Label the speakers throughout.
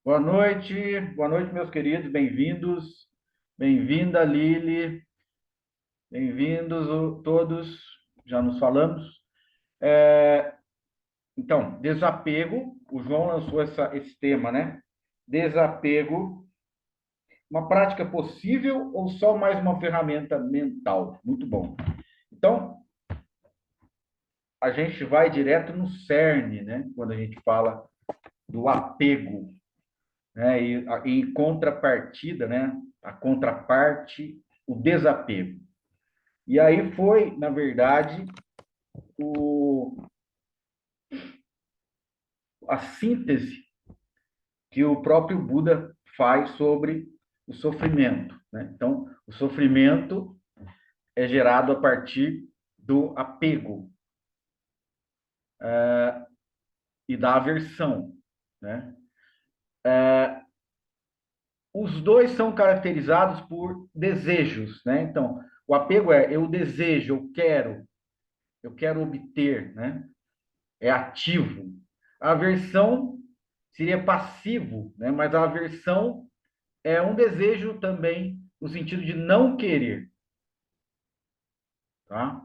Speaker 1: Boa noite, meus queridos, bem-vindos, bem-vinda, Lili, bem-vindos todos, já nos falamos. Então, desapego, o João lançou esse tema, né? Desapego, uma prática possível ou só mais uma ferramenta mental? Muito bom. Então, a gente vai direto no cerne, né? Quando a gente fala do apego, né? E em contrapartida, né? A contraparte, o desapego. E aí foi, na verdade, o, a síntese que o próprio Buda faz sobre o sofrimento, né? Então, o sofrimento é gerado a partir do apego e da aversão, né? Os dois são caracterizados por desejos, né? Então, o apego é eu desejo, eu quero obter, né? É ativo. A aversão seria passivo, né? Mas a aversão é um desejo também no sentido de não querer, tá?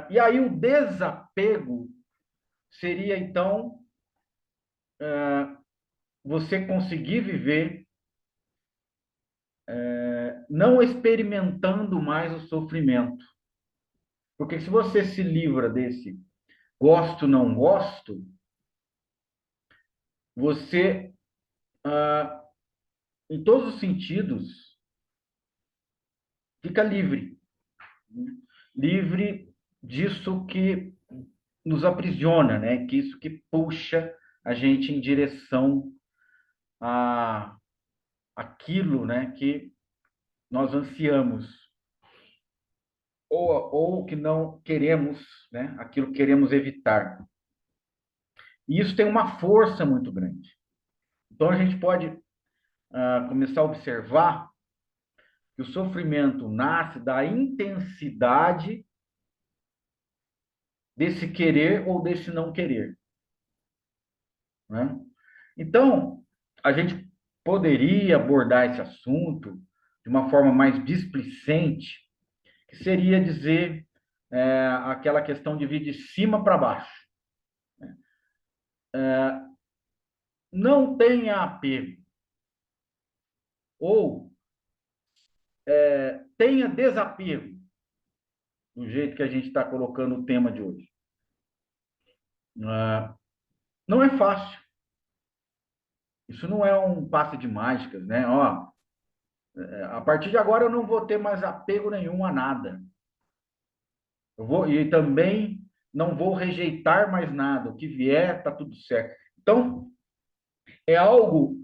Speaker 1: E aí o desapego seria então você conseguir viver não experimentando mais o sofrimento, porque se você se livra desse gosto não gosto, você em todos os sentidos fica livre, livre disso que nos aprisiona, né? Que isso que puxa a gente em direção a aquilo, né, que nós ansiamos ou que não queremos, né, aquilo que queremos evitar. E isso tem uma força muito grande. Então a gente pode começar a observar que o sofrimento nasce da intensidade desse querer ou desse não querer, né? Então a gente poderia abordar esse assunto de uma forma mais displicente, que seria dizer aquela questão de vir de cima para baixo. Não tenha apego, ou tenha desapego, do jeito que a gente está colocando o tema de hoje. Não é fácil. Isso não é um passe de mágicas, né? Ó, a partir de agora eu não vou ter mais apego nenhum a nada. Eu vou, e também não vou rejeitar mais nada. O que vier, tá tudo certo. Então, é algo,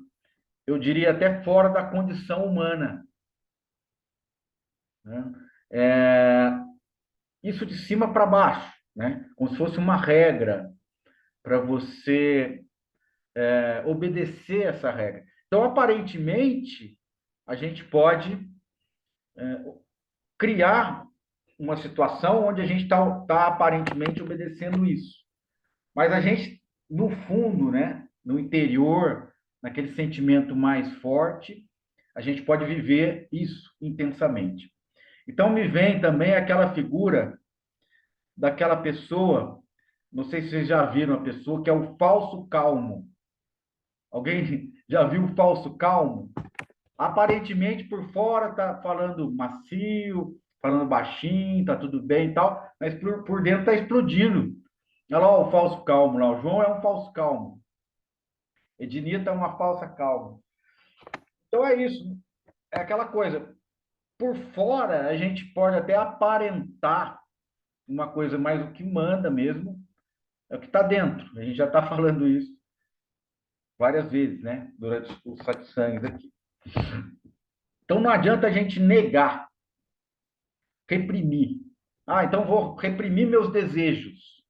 Speaker 1: eu diria, até fora da condição humana, né? É, isso de cima para baixo, né? Como se fosse uma regra para você obedecer essa regra. Então, aparentemente, a gente pode criar uma situação onde a gente está aparentemente obedecendo isso. Mas a gente, no fundo, né, no interior, naquele sentimento mais forte, a gente pode viver isso intensamente. Então, me vem também aquela figura daquela pessoa, não sei se vocês já viram a pessoa, que é o falso calmo. Alguém já viu o falso calmo? Aparentemente, por fora, tá falando macio, falando baixinho, tá tudo bem e tal, mas por dentro tá explodindo. Olha lá o falso calmo lá. O João é um falso calmo. Ednita é uma falsa calma. Então é isso. É aquela coisa. Por fora, a gente pode até aparentar uma coisa, mas o que manda mesmo é o que está dentro. A gente já está falando isso várias vezes, né? Durante os satsangs aqui. Então não adianta a gente negar, reprimir. Ah, então vou reprimir meus desejos.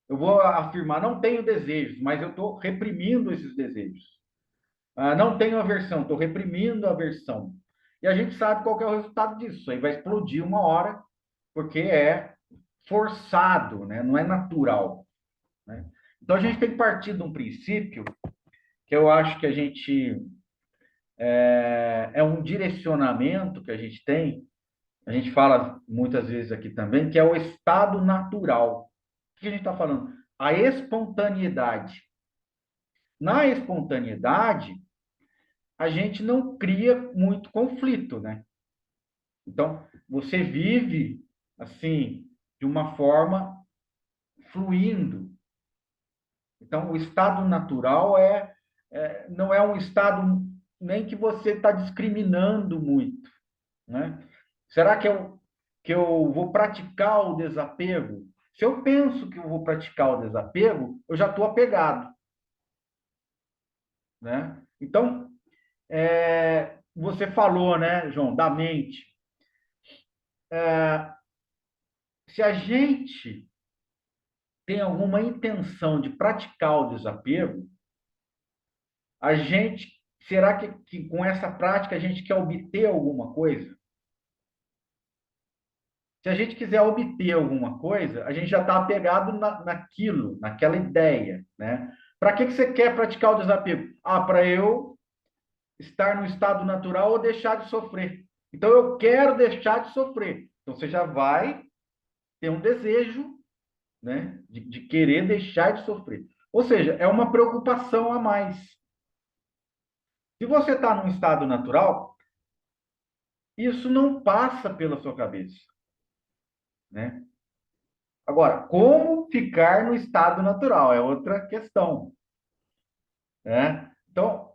Speaker 1: Eu vou afirmar, não tenho desejos, mas eu estou reprimindo esses desejos. Ah, não tenho aversão, estou reprimindo a aversão. E a gente sabe qual que é o resultado disso. Aí vai explodir uma hora, porque é forçado, né? Não é natural, né? Então a gente tem que partir de um princípio que eu acho que a gente é um direcionamento que a gente tem, a gente fala muitas vezes aqui também, que é o estado natural. O que a gente está falando? A espontaneidade. Na espontaneidade, a gente não cria muito conflito, né? Então, você vive assim, de uma forma fluindo. Então, o estado natural não é um estado nem que você está discriminando muito, né? Será que eu vou praticar o desapego? Se eu penso que eu vou praticar o desapego, eu já estou apegado, né? Então, você falou, né, João, da mente. Se a gente tem alguma intenção de praticar o desapego, a gente, será que com essa prática a gente quer obter alguma coisa? Se a gente quiser obter alguma coisa, a gente já está apegado naquilo, naquela ideia, né? Para que você quer praticar o desapego? Ah, para eu estar no estado natural ou deixar de sofrer. Então, eu quero deixar de sofrer. Então, você já vai ter um desejo, né, de querer deixar de sofrer. Ou seja, é uma preocupação a mais. Se você está num estado natural, isso não passa pela sua cabeça, né? Agora, como ficar no estado natural é outra questão, né? Então,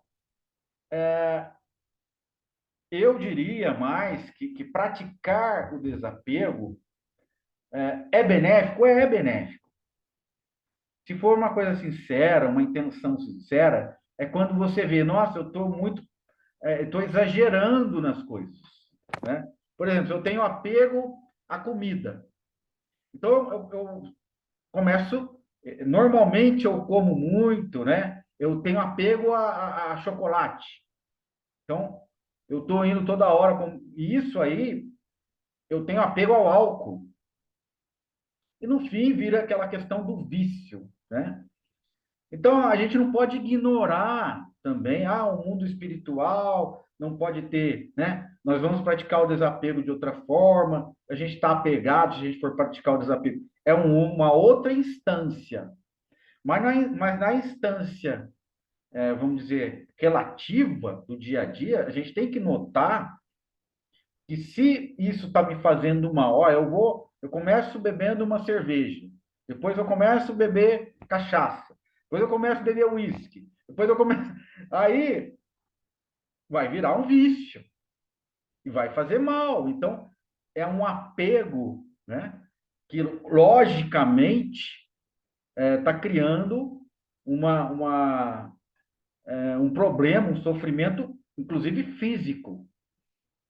Speaker 1: eu diria mais que praticar o desapego é benéfico? É benéfico. Se for uma coisa sincera, uma intenção sincera, é quando você vê, nossa, eu estou muito, estou exagerando nas coisas, né? Por exemplo, eu tenho apego à comida. Então, eu começo, normalmente eu como muito, né? Eu tenho apego a chocolate. Então, eu estou indo toda hora com e isso aí, eu tenho apego ao álcool. E no fim vira aquela questão do vício, né? Então, a gente não pode ignorar também, o mundo espiritual não pode ter, né? Nós vamos praticar o desapego de outra forma, a gente está apegado, se a gente for praticar o desapego. É uma outra instância. Mas na instância, vamos dizer, relativa do dia a dia, a gente tem que notar que se isso está me fazendo mal, eu começo bebendo uma cerveja, depois eu começo a beber cachaça, depois eu começo a beber uísque, depois eu começo. Aí vai virar um vício e vai fazer mal. Então, é um apego, né? Que logicamente está criando um problema, um sofrimento, inclusive físico.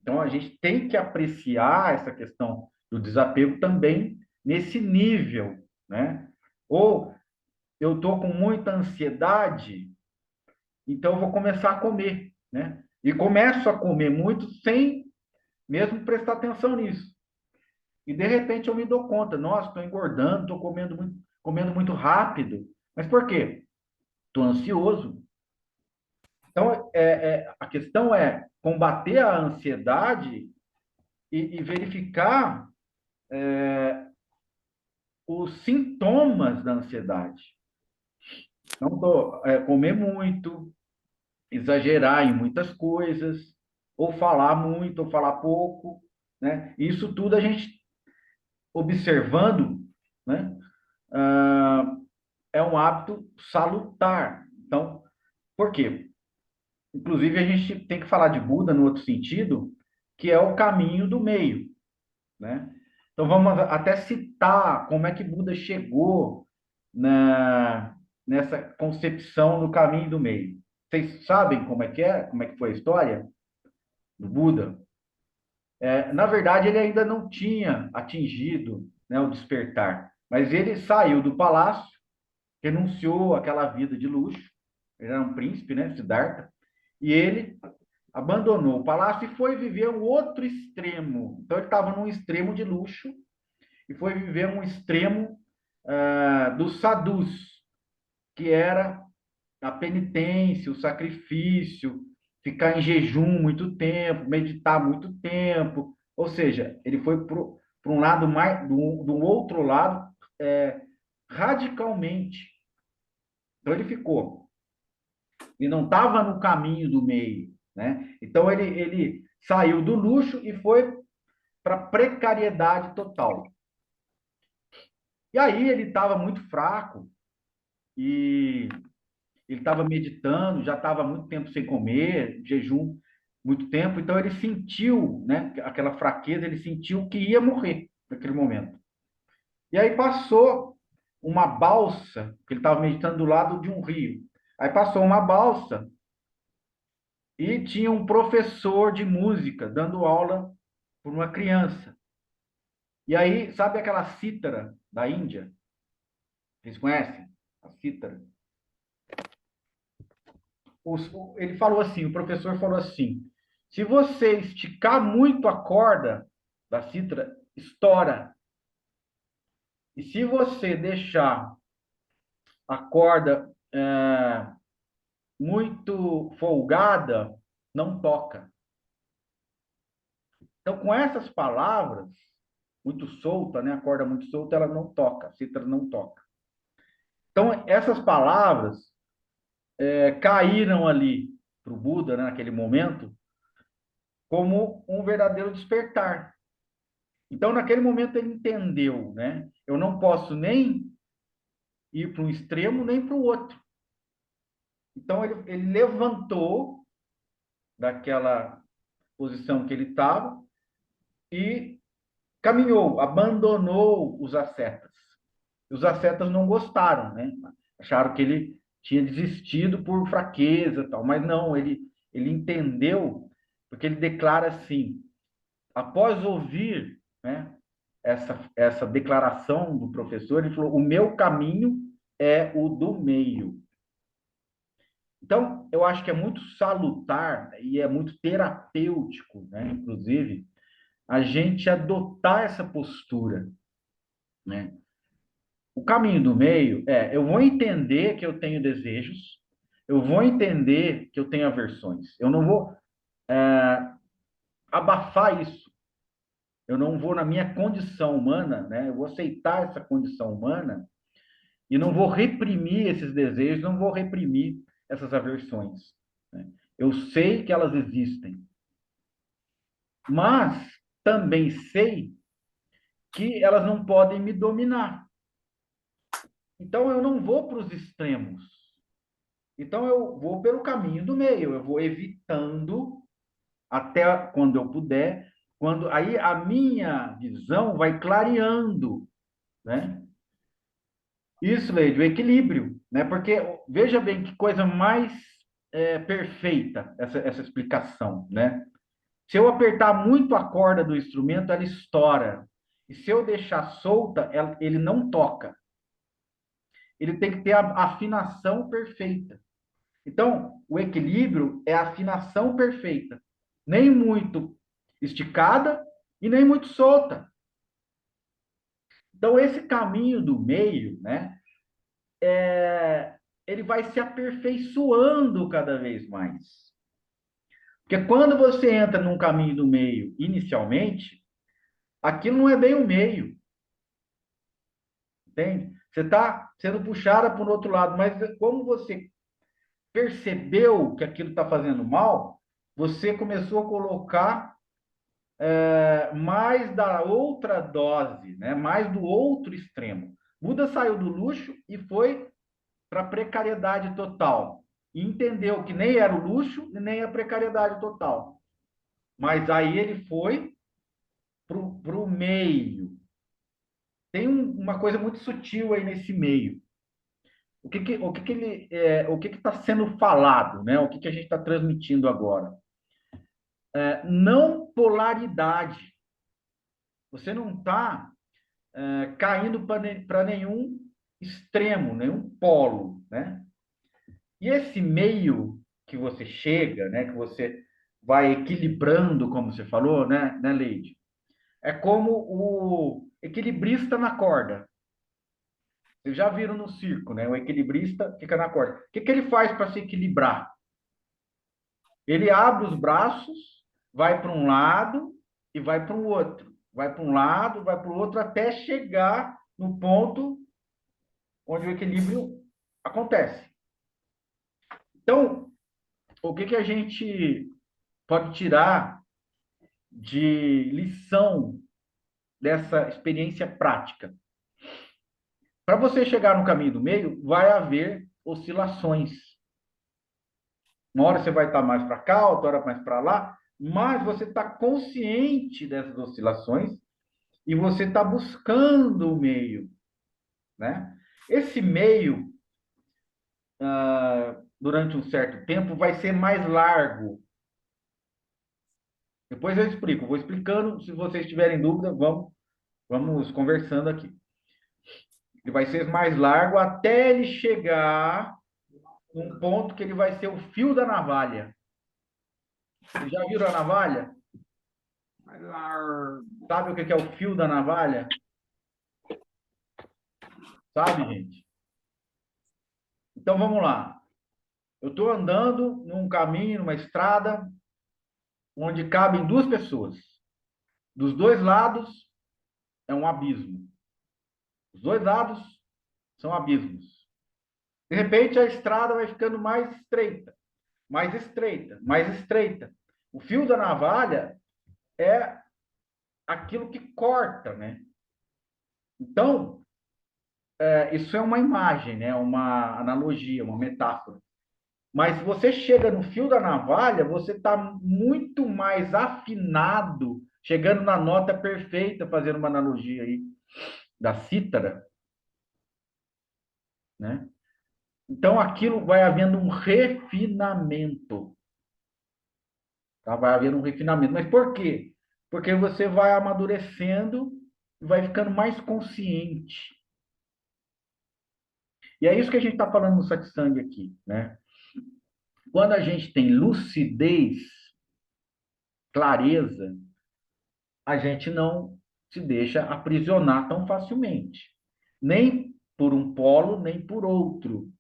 Speaker 1: Então, a gente tem que apreciar essa questão do desapego também nesse nível, né? Ou eu estou com muita ansiedade, então eu vou começar a comer, né? E começo a comer muito sem mesmo prestar atenção nisso. E de repente eu me dou conta, nossa, estou engordando, estou comendo muito rápido. Mas por quê? Estou ansioso. Então, a questão é combater a ansiedade e verificar os sintomas da ansiedade. Não comer muito, exagerar em muitas coisas, ou falar muito, ou falar pouco, né? Isso tudo a gente observando, né? Ah, é um hábito salutar. Então, por quê? Inclusive, a gente tem que falar de Buda no outro sentido, que é o caminho do meio, né? Então, vamos até citar como é que Buda chegou nessa concepção do caminho do meio. Vocês sabem como é que é? Como é que foi a história do Buda? Na verdade, ele ainda não tinha atingido, né, o despertar, mas ele saiu do palácio, renunciou àquela vida de luxo, ele era um príncipe, né, Siddhartha, e ele abandonou o palácio e foi viver o outro extremo. Então, ele estava num extremo de luxo e foi viver um extremo dos sadhus, que era a penitência, o sacrifício, ficar em jejum muito tempo, meditar muito tempo. Ou seja, ele foi para um lado mais, do outro lado, é, radicalmente. Então ele não estava no caminho do meio, né? Então ele saiu do luxo e foi para precariedade total. E aí ele estava muito fraco e ele estava meditando, já estava muito tempo sem comer, jejum, muito tempo, então ele sentiu, né, aquela fraqueza, ele sentiu que ia morrer naquele momento. E aí passou uma balsa, que ele estava meditando do lado de um rio. Aí passou uma balsa e tinha um professor de música dando aula para uma criança. E aí, sabe aquela cítara da Índia? Vocês conhecem? A cítara. Ele falou assim, o professor falou assim, se você esticar muito a corda da cítara, estoura. E se você deixar a corda muito folgada, não toca. Então, com essas palavras, muito solta, né? A corda muito solta, ela não toca, a cítara não toca. Então, essas palavras caíram ali para o Buda, né, naquele momento, como um verdadeiro despertar. Então, naquele momento, ele entendeu, né? Eu não posso nem ir para um extremo, nem para o outro. Então, ele levantou daquela posição que ele estava e caminhou, abandonou os ascetas. Os ascetas não gostaram, né? Acharam que ele tinha desistido por fraqueza, tal, mas não, ele entendeu, porque ele declara assim: após ouvir, né, essa declaração do professor, ele falou: o meu caminho é o do meio. Então, eu acho que é muito salutar e é muito terapêutico, né, inclusive, a gente adotar essa postura, né? O caminho do meio eu vou entender que eu tenho desejos, eu vou entender que eu tenho aversões, eu não vou abafar isso, eu não vou na minha condição humana, né? Eu vou aceitar essa condição humana e não vou reprimir esses desejos, não vou reprimir essas aversões, né? Eu sei que elas existem, mas também sei que elas não podem me dominar. Então eu não vou para os extremos. Então eu vou pelo caminho do meio, eu vou evitando até quando eu puder, quando aí a minha visão vai clareando, né? Isso, Leide, o equilíbrio, né? Porque veja bem que coisa mais perfeita essa explicação, né? Se eu apertar muito a corda do instrumento, ela estoura. E se eu deixar solta, ele não toca. Ele tem que ter a afinação perfeita. Então, o equilíbrio é a afinação perfeita. Nem muito esticada e nem muito solta. Então, esse caminho do meio, né? Ele vai se aperfeiçoando cada vez mais. Porque quando você entra num caminho do meio inicialmente, aquilo não é bem o meio, entende? Você está sendo puxada para o outro lado, mas como você percebeu que aquilo está fazendo mal, você começou a colocar mais da outra dose, né? Mais do outro extremo. Buda saiu do luxo e foi para a precariedade total. E entendeu que nem era o luxo e nem a precariedade total. Mas aí ele foi para o meio. Tem uma coisa muito sutil aí nesse meio. O que está sendo falado, né? O que a gente está transmitindo agora? Não polaridade. Você não está caindo para nenhum extremo, nenhum polo, né? E esse meio que você chega, né, que você vai equilibrando, como você falou, né, Leide? É como o equilibrista na corda. Vocês já viram no circo, né? O equilibrista fica na corda. O que que ele faz para se equilibrar? Ele abre os braços, vai para um lado e vai para o outro. Vai para um lado, vai para o outro, até chegar no ponto onde o equilíbrio acontece. Então, o que que a gente pode tirar de lição dessa experiência prática? Para você chegar no caminho do meio, vai haver oscilações. Uma hora você vai estar mais para cá, outra hora mais para lá, mas você está consciente dessas oscilações e você está buscando o meio, né? Esse meio, durante um certo tempo, vai ser mais largo. Depois eu explico, vou explicando. Se vocês tiverem dúvida, vamos conversando aqui. Ele vai ser mais largo até ele chegar num ponto que ele vai ser o fio da navalha. Vocês já viram a navalha? Sabe o que é o fio da navalha? Sabe, gente? Então vamos lá. Eu estou andando num caminho, numa estrada, onde cabem duas pessoas. Dos dois lados é um abismo. Os dois lados são abismos. De repente a estrada vai ficando mais estreita, mais estreita, mais estreita. O fio da navalha é aquilo que corta, né? Então, isso é uma imagem, né? Uma analogia, uma metáfora. Mas se você chega no fio da navalha, você está muito mais afinado, chegando na nota perfeita, fazendo uma analogia aí da cítara, né? Então aquilo vai havendo um refinamento, tá? Vai havendo um refinamento. Mas por quê? Porque você vai amadurecendo e vai ficando mais consciente. E é isso que a gente está falando no satsang aqui, né? Quando a gente tem lucidez, clareza, a gente não se deixa aprisionar tão facilmente. Nem por um polo, nem por outro.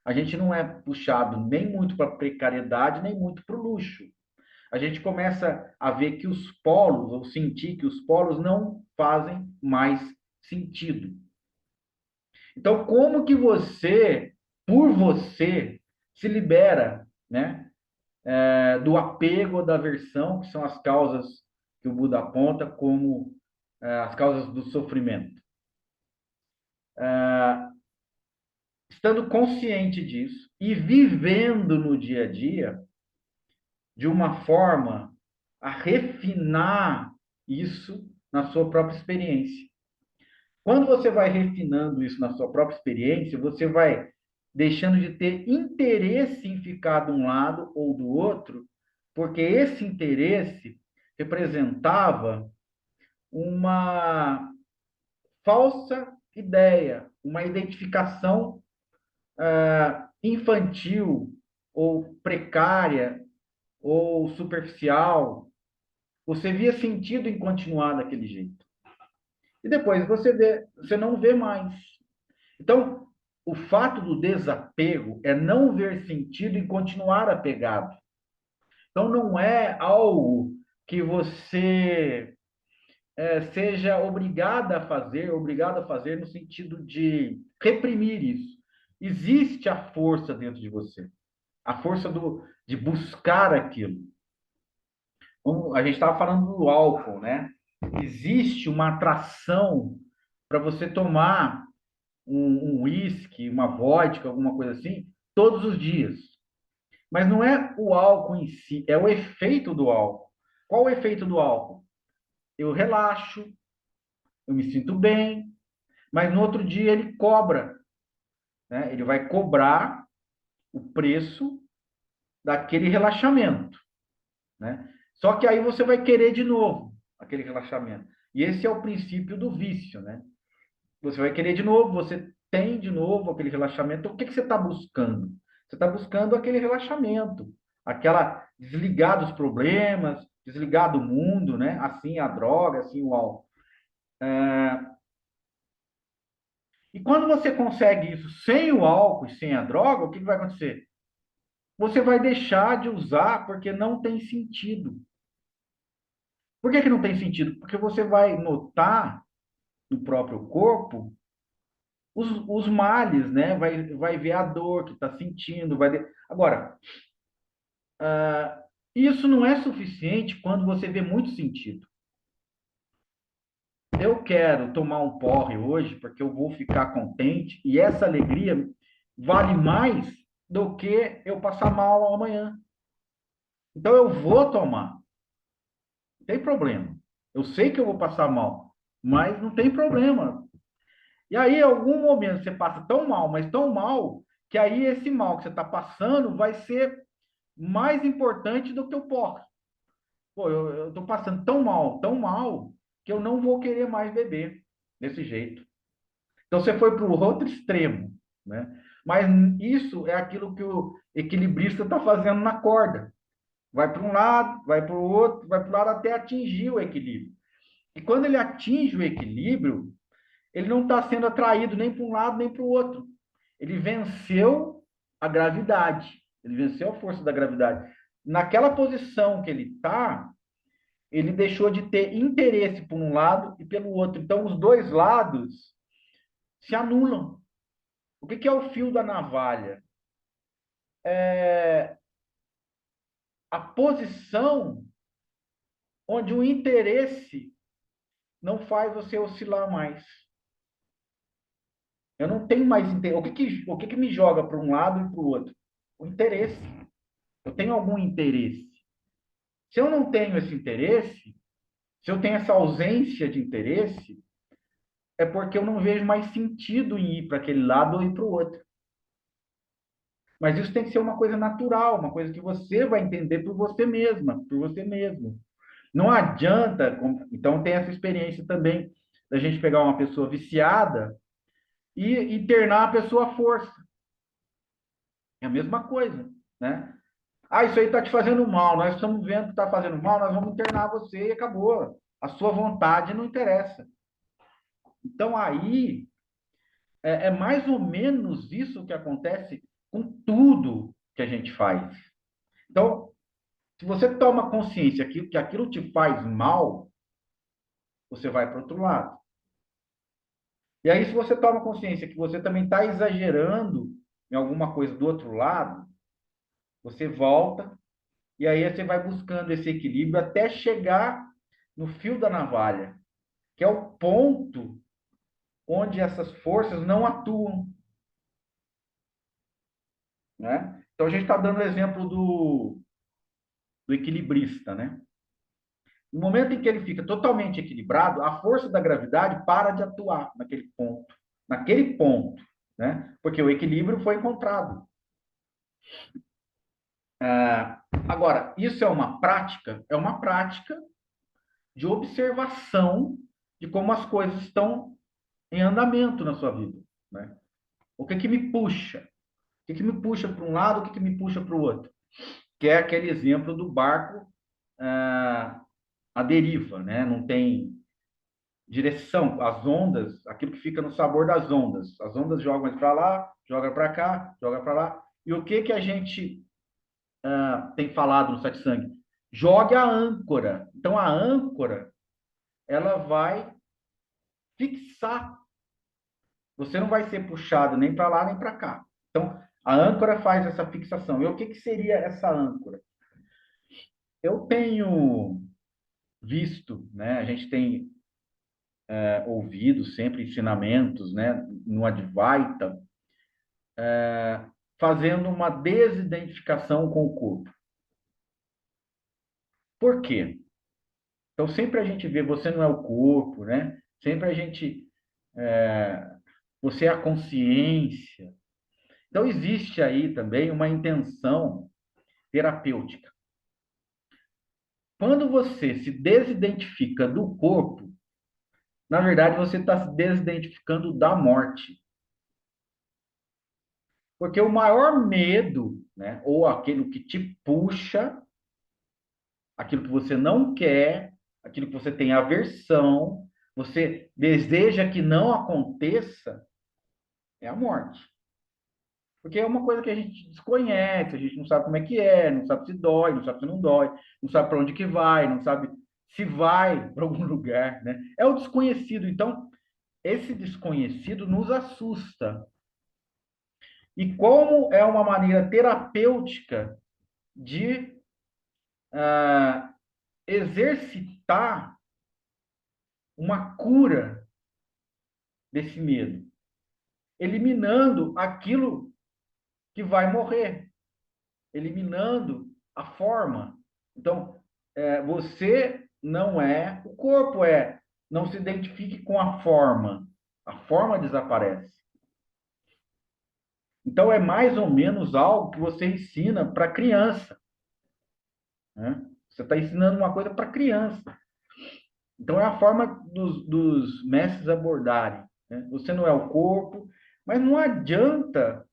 Speaker 1: A gente não é puxado nem muito para a precariedade, nem muito para o luxo. A gente começa a ver que os polos, ou sentir que os polos não fazem mais sentido. Então, como que você, por você, se libera, né, do apego ou da aversão, que são as causas que o Buda aponta como as causas do sofrimento? Estando consciente disso e vivendo no dia a dia de uma forma a refinar isso na sua própria experiência. Quando você vai refinando isso na sua própria experiência, você vai deixando de ter interesse em ficar de um lado ou do outro, porque esse interesse representava uma falsa ideia, uma identificação infantil ou precária ou superficial. Você via sentido em continuar daquele jeito. E depois você não vê mais. Então, o fato do desapego é não ver sentido em continuar apegado. Então, não é algo que você seja obrigado a fazer no sentido de reprimir isso. Existe a força dentro de você, a força de buscar aquilo. Como a gente estava falando do álcool, né? Existe uma atração para você tomar um uísque, uma vodka, alguma coisa assim, todos os dias. Mas não é o álcool em si, é o efeito do álcool. Qual o efeito do álcool? Eu relaxo, eu me sinto bem, mas no outro dia ele cobra, né? Ele vai cobrar o preço daquele relaxamento, né? Só que aí você vai querer de novo aquele relaxamento. E esse é o princípio do vício, né? Você vai querer de novo, você tem de novo aquele relaxamento. Então, o que que você está buscando? Você está buscando aquele relaxamento, aquela desligar dos problemas, desligar do mundo, né? Assim a droga, assim o álcool. E quando você consegue isso sem o álcool e sem a droga, o que vai acontecer? Você vai deixar de usar porque não tem sentido. Por que que não tem sentido? Porque você vai notar no próprio corpo os males, né? Vai ver a dor que está sentindo. Agora, isso não é suficiente quando você vê muito sentido. Eu quero tomar um porre hoje porque eu vou ficar contente e essa alegria vale mais do que eu passar mal amanhã. Então eu vou tomar, não tem problema. Eu sei que eu vou passar mal, mas não tem problema. E aí, em algum momento, você passa tão mal, mas tão mal, que aí esse mal que você está passando vai ser mais importante do que o porre. Pô, eu estou passando tão mal, que eu não vou querer mais beber desse jeito. Então você foi para o outro extremo, né? Mas isso é aquilo que o equilibrista está fazendo na corda. Vai para um lado, vai para o outro, vai para o lado até atingir o equilíbrio. E quando ele atinge o equilíbrio, ele não está sendo atraído nem para um lado nem para o outro. Ele venceu a gravidade, ele venceu a força da gravidade. Naquela posição que ele está, ele deixou de ter interesse por um lado e pelo outro. Então, os dois lados se anulam. O que é o fio da navalha? É a posição onde o interesse não faz você oscilar mais. Eu não tenho mais interesse. O que me joga para um lado e para o outro? O interesse. Eu tenho algum interesse. Se eu não tenho esse interesse, se eu tenho essa ausência de interesse, é porque eu não vejo mais sentido em ir para aquele lado ou ir para o outro. Mas isso tem que ser uma coisa natural, uma coisa que você vai entender por você mesma, por você mesmo. Não adianta. Então, tem essa experiência também da gente pegar uma pessoa viciada e internar a pessoa à força. É a mesma coisa, né? Ah, isso aí está te fazendo mal. Nós estamos vendo que está fazendo mal, nós vamos internar você e acabou. A sua vontade não interessa. Então, aí, é mais ou menos isso que acontece com tudo que a gente faz. Então, se você toma consciência que aquilo te faz mal, você vai para o outro lado. E aí, se você toma consciência que você também está exagerando em alguma coisa do outro lado, você volta e aí você vai buscando esse equilíbrio até chegar no fio da navalha, que é o ponto onde essas forças não atuam, né? Então a gente está dando o exemplo do equilibrista, né? No momento em que ele fica totalmente equilibrado, a força da gravidade para de atuar naquele ponto, né? Porque o equilíbrio foi encontrado. Agora, isso é uma prática? É uma prática de observação de como as coisas estão em andamento na sua vida, né? O que que me puxa? O que que me puxa para um lado, o que que me puxa para o outro? Que é aquele exemplo do barco à deriva, né? Não tem direção, as ondas, aquilo que fica no sabor das ondas. As ondas jogam para lá, joga para cá, joga para lá. E o que que a gente tem falado no Sete Sangue? Jogue a âncora. Então a âncora, ela vai fixar. Você não vai ser puxado nem para lá nem para cá. Então a âncora faz essa fixação. E o que que seria essa âncora? Eu tenho visto, né? A gente tem ouvido sempre ensinamentos, né? No Advaita, fazendo uma desidentificação com o corpo. Por quê? Então, sempre a gente vê, você não é o corpo, né? Sempre a gente, você é a consciência. Então, existe aí também uma intenção terapêutica. Quando você se desidentifica do corpo, na verdade, você está se desidentificando da morte. Porque o maior medo, né, ou aquilo que te puxa, aquilo que você não quer, aquilo que você tem aversão, você deseja que não aconteça, É a morte. Porque é uma coisa que a gente desconhece, a gente não sabe como é, não sabe se dói, não sabe se não dói, não sabe para onde que vai, não sabe se vai para algum lugar, né? É o desconhecido. Então, esse desconhecido nos assusta. E como é uma maneira terapêutica de exercitar uma cura desse medo, eliminando aquilo que vai morrer, eliminando a forma. Então, você não é o corpo, não se identifique com a forma desaparece. Então, é mais ou menos algo que você ensina para criança, né? Você está ensinando uma coisa para criança. Então, é a forma dos mestres abordarem, né? Você não é o corpo, mas não adianta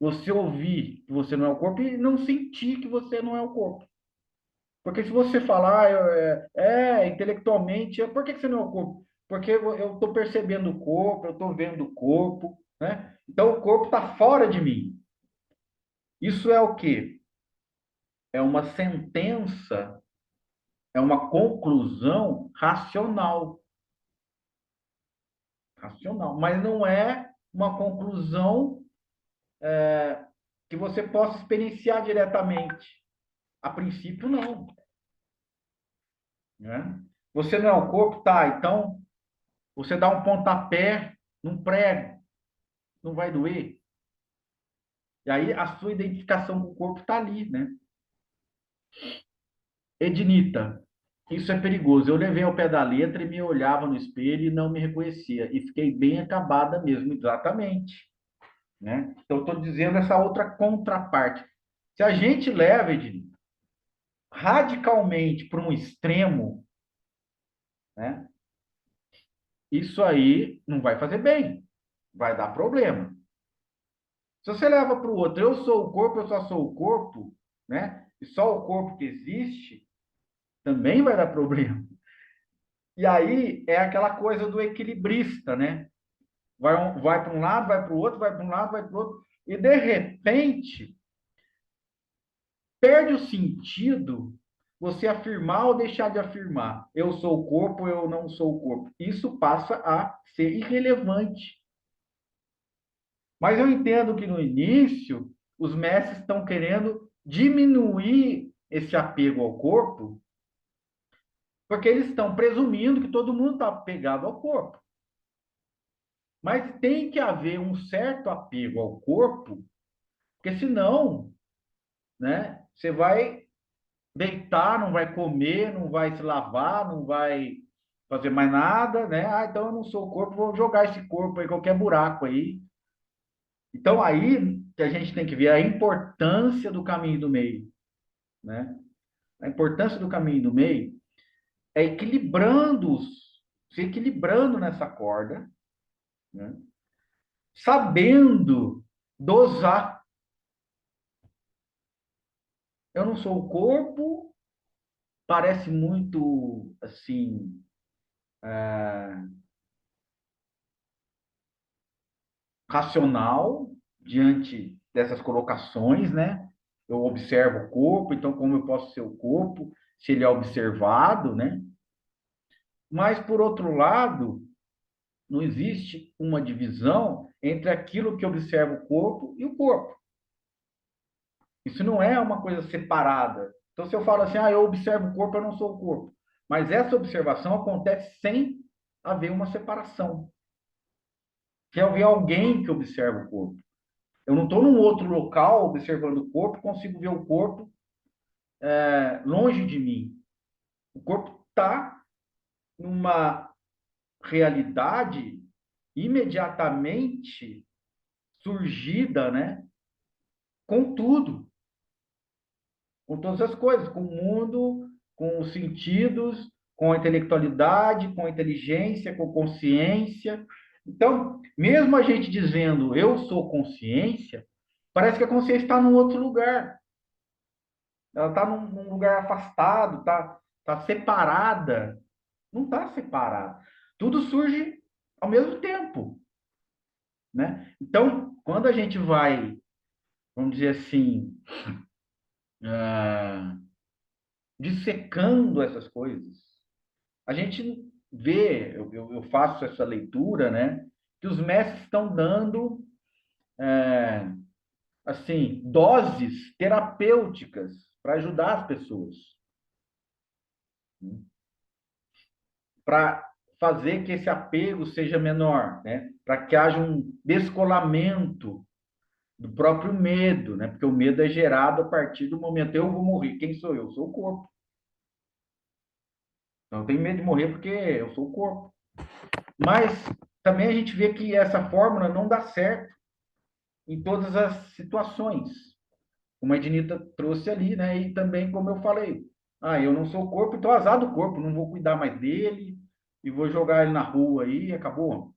Speaker 1: você ouvir que você não é o corpo e não sentir que você não é o corpo. Porque se você falar, intelectualmente, por que você não é o corpo? Porque eu estou percebendo o corpo, eu estou vendo o corpo, né? Então, o corpo está fora de mim. Isso é o quê? É uma sentença, é uma conclusão racional. Racional, mas não é uma conclusão que você possa experienciar diretamente. A princípio, não. Né? Você não é o corpo, tá? Então, você dá um pontapé num prego, não vai doer? E aí a sua identificação com o corpo está ali, né? Ednita, isso é perigoso. Eu levei ao pé da letra e me olhava no espelho e não me reconhecia. E fiquei bem acabada mesmo, exatamente. Né? Então, estou dizendo essa outra contraparte. Se a gente leva, Ednita, radicalmente para um extremo, né? Isso aí não vai fazer bem, vai dar problema. Se você leva para o outro, eu sou o corpo, eu só sou o corpo, né? E só o corpo que existe, também vai dar problema. E aí é aquela coisa do equilibrista, né? Vai para um lado, vai para o outro, vai para um lado, vai para o outro. E de repente, perde o sentido você afirmar ou deixar de afirmar. Eu sou o corpo, eu não sou o corpo. Isso passa a ser irrelevante. Mas eu entendo que no início, os mestres estão querendo diminuir esse apego ao corpo, porque eles estão presumindo que todo mundo está apegado ao corpo. Mas tem que haver um certo apego ao corpo, porque senão, né, você vai deitar, não vai comer, não vai se lavar, não vai fazer mais nada, né? Ah, então eu não sou o corpo, vou jogar esse corpo aí, qualquer buraco aí. Então aí que a gente tem que ver a importância do caminho do meio, né? A importância do caminho do meio é se equilibrando nessa corda, né? Sabendo dosar. Eu não sou o corpo, parece muito assim racional diante dessas colocações, né? Eu observo o corpo, então como eu posso ser o corpo se ele é observado, né? Mas por outro lado, não existe uma divisão entre aquilo que observa o corpo e o corpo. Isso não é uma coisa separada. Então, se eu falo assim, eu observo o corpo, eu não sou o corpo. Mas essa observação acontece sem haver uma separação. Se haver alguém que observa o corpo. Eu não estou num outro local observando o corpo, consigo ver o corpo longe de mim. O corpo está numa realidade imediatamente surgida, né? Com tudo, com todas as coisas, com o mundo, com os sentidos, com a intelectualidade, com a inteligência, com consciência. Então, mesmo a gente dizendo eu sou consciência, parece que a consciência está num outro lugar. Ela está num lugar afastado, tá separada. Não está separada. Tudo surge ao mesmo tempo. né? Então, quando a gente vai, vamos dizer assim, ah, dissecando essas coisas, a gente vê, eu faço essa leitura, né? Que os mestres estão dando, assim, doses terapêuticas para ajudar as pessoas, né? Para fazer que esse apego seja menor, né? Para que haja um descolamento do próprio medo, né? Porque o medo é gerado a partir do momento eu vou morrer. Quem sou eu? Eu sou o corpo. Então eu tenho medo de morrer porque eu sou o corpo. Mas também a gente vê que essa fórmula não dá certo em todas as situações, como a Ednita trouxe ali, né? E também, como eu falei, eu não sou o corpo, então azar do corpo, não vou cuidar mais dele e vou jogar ele na rua aí e acabou.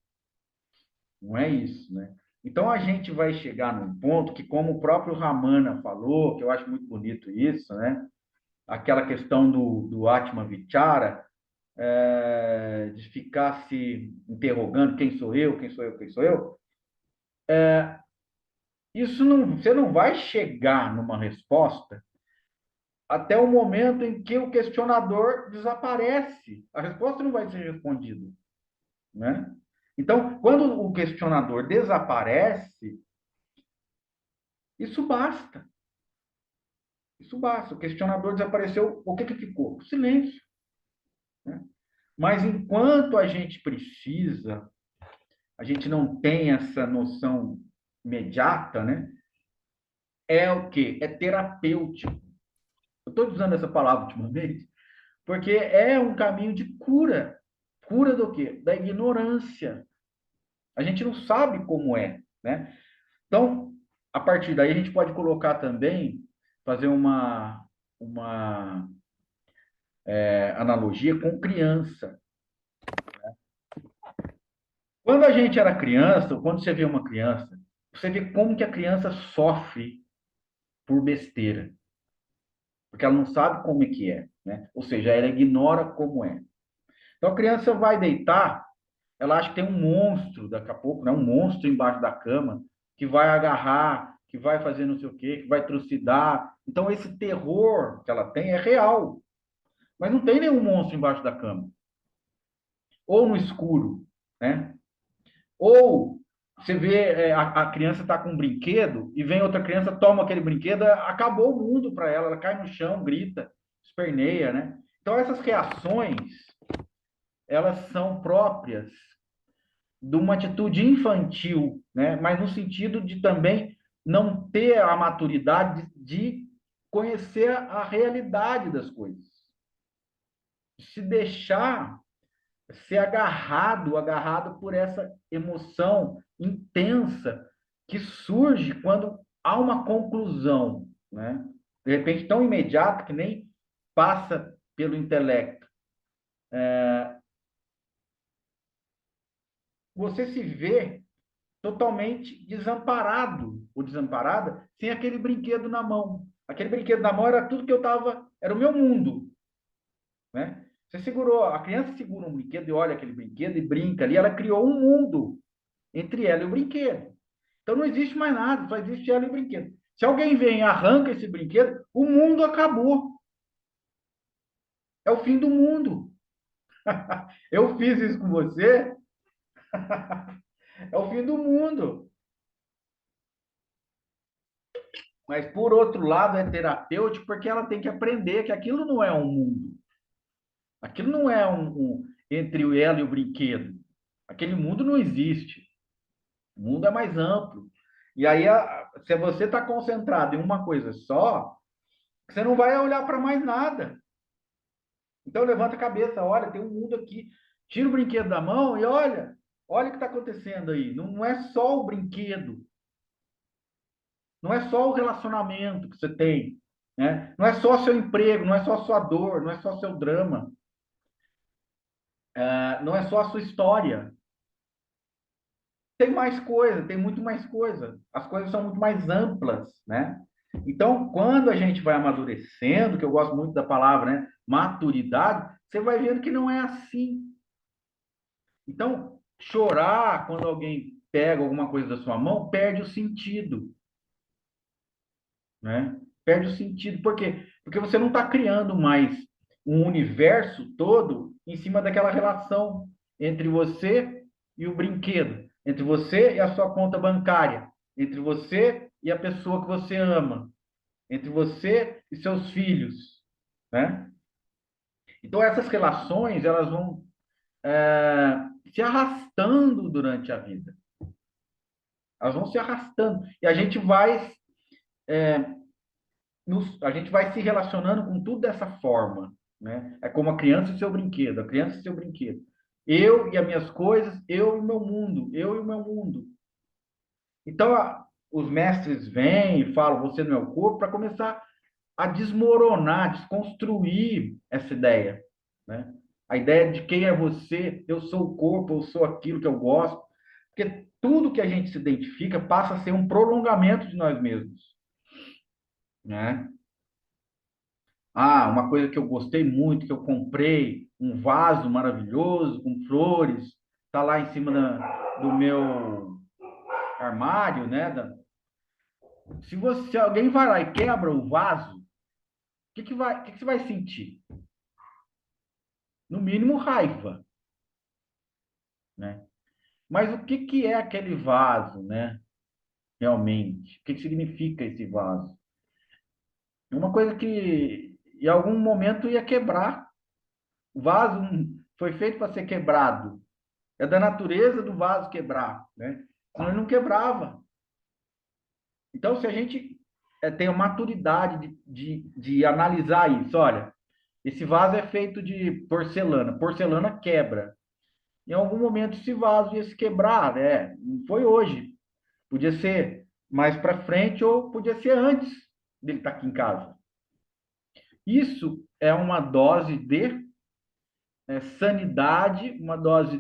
Speaker 1: Não é isso, né? Então a gente vai chegar num ponto que, como o próprio Ramana falou, que eu acho muito bonito isso, né? Aquela questão do Atma Vichara, de ficar se interrogando quem sou eu, quem sou eu, quem sou eu. Isso não, você não vai chegar numa resposta até o momento em que o questionador desaparece. A resposta não vai ser respondida, né? Então, quando o questionador desaparece, isso basta. Isso basta. O questionador desapareceu, o que que ficou? O silêncio, né? Mas enquanto a gente precisa, a gente não tem essa noção imediata, né? É o quê? É terapêutico. Eu estou usando essa palavra ultimamente, porque é um caminho de cura. Cura do quê? Da ignorância. A gente não sabe como é, né? Então, a partir daí, a gente pode colocar também, fazer uma analogia com criança. Quando a gente era criança, ou quando você vê uma criança, você vê como que a criança sofre por besteira, porque ela não sabe como é que é, né? Ou seja, ela ignora como é. Então, a criança vai deitar, ela acha que tem um monstro, daqui a pouco, né? Um monstro embaixo da cama, que vai agarrar, que vai fazer não sei o quê, que vai trucidar. Então, esse terror que ela tem é real. Mas não tem nenhum monstro embaixo da cama. Ou no escuro, né? Ou você vê a criança está com um brinquedo e vem outra criança, toma aquele brinquedo, acabou o mundo para ela, ela cai no chão, grita, esperneia, né? Então, essas reações, elas são próprias de uma atitude infantil, né? Mas no sentido de também não ter a maturidade de conhecer a realidade das coisas. Se deixar ser agarrado por essa emoção intensa que surge quando há uma conclusão, né? De repente tão imediata que nem passa pelo intelecto. Você se vê totalmente desamparado ou desamparada sem aquele brinquedo na mão. Aquele brinquedo na mão era tudo que eu estava, era o meu mundo, né? Você segurou, a criança segura um brinquedo e olha aquele brinquedo e brinca ali, ela criou um mundo entre ela e o brinquedo. Então não existe mais nada, só existe ela e o brinquedo. Se alguém vem e arranca esse brinquedo, o mundo acabou. É o fim do mundo. Eu fiz isso com você, é o fim do mundo. Mas, por outro lado, é terapêutico porque ela tem que aprender que aquilo não é um mundo. Aquilo não é entre ela e o brinquedo. Aquele mundo não existe. O mundo é mais amplo. E aí, se você está concentrado em uma coisa só, você não vai olhar para mais nada. Então, levanta a cabeça, olha, tem um mundo aqui. Tira o brinquedo da mão e olha o que está acontecendo aí. Não é só o brinquedo, não é só o relacionamento que você tem, né? Não é só seu emprego, não é só sua dor, não é só seu drama, não é só a sua história. Tem mais coisa, tem muito mais coisa. As coisas são muito mais amplas, né? Então, quando a gente vai amadurecendo, que eu gosto muito da palavra, né? Maturidade, você vai vendo que não é assim. Então, chorar quando alguém pega alguma coisa da sua mão, perde o sentido, né? Perde o sentido. Por quê? Porque você não está criando mais um universo todo em cima daquela relação entre você e o brinquedo, entre você e a sua conta bancária, entre você e a pessoa que você ama, entre você e seus filhos, né? Então essas relações elas vão se arrastando durante a vida, elas vão se arrastando e a gente vai se relacionando com tudo dessa forma, né? É como a criança e seu brinquedo, a criança e seu brinquedo. Eu e as minhas coisas, eu e o meu mundo, eu e o meu mundo. Então, os mestres vêm e falam, você não é o corpo, para começar a desmoronar, desconstruir essa ideia, né? A ideia de quem é você, eu sou o corpo, eu sou aquilo que eu gosto. Porque tudo que a gente se identifica passa a ser um prolongamento de nós mesmos, né? Ah, uma coisa que eu gostei muito, que eu comprei, um vaso maravilhoso com flores, tá lá em cima do meu armário, né? Se alguém vai lá e quebra o vaso, o que você vai sentir? No mínimo raiva, né? Mas o que é aquele vaso, né? Realmente, o que significa esse vaso? É uma coisa que em algum momento ia quebrar. O vaso foi feito para ser quebrado. É da natureza do vaso quebrar, né? Senão ele não quebrava. Então, se a gente tem a maturidade de analisar isso, olha, esse vaso é feito de porcelana, porcelana quebra. Em algum momento esse vaso ia se quebrar, né? Não foi hoje. Podia ser mais para frente ou podia ser antes dele estar aqui em casa. Isso é uma dose de sanidade, uma dose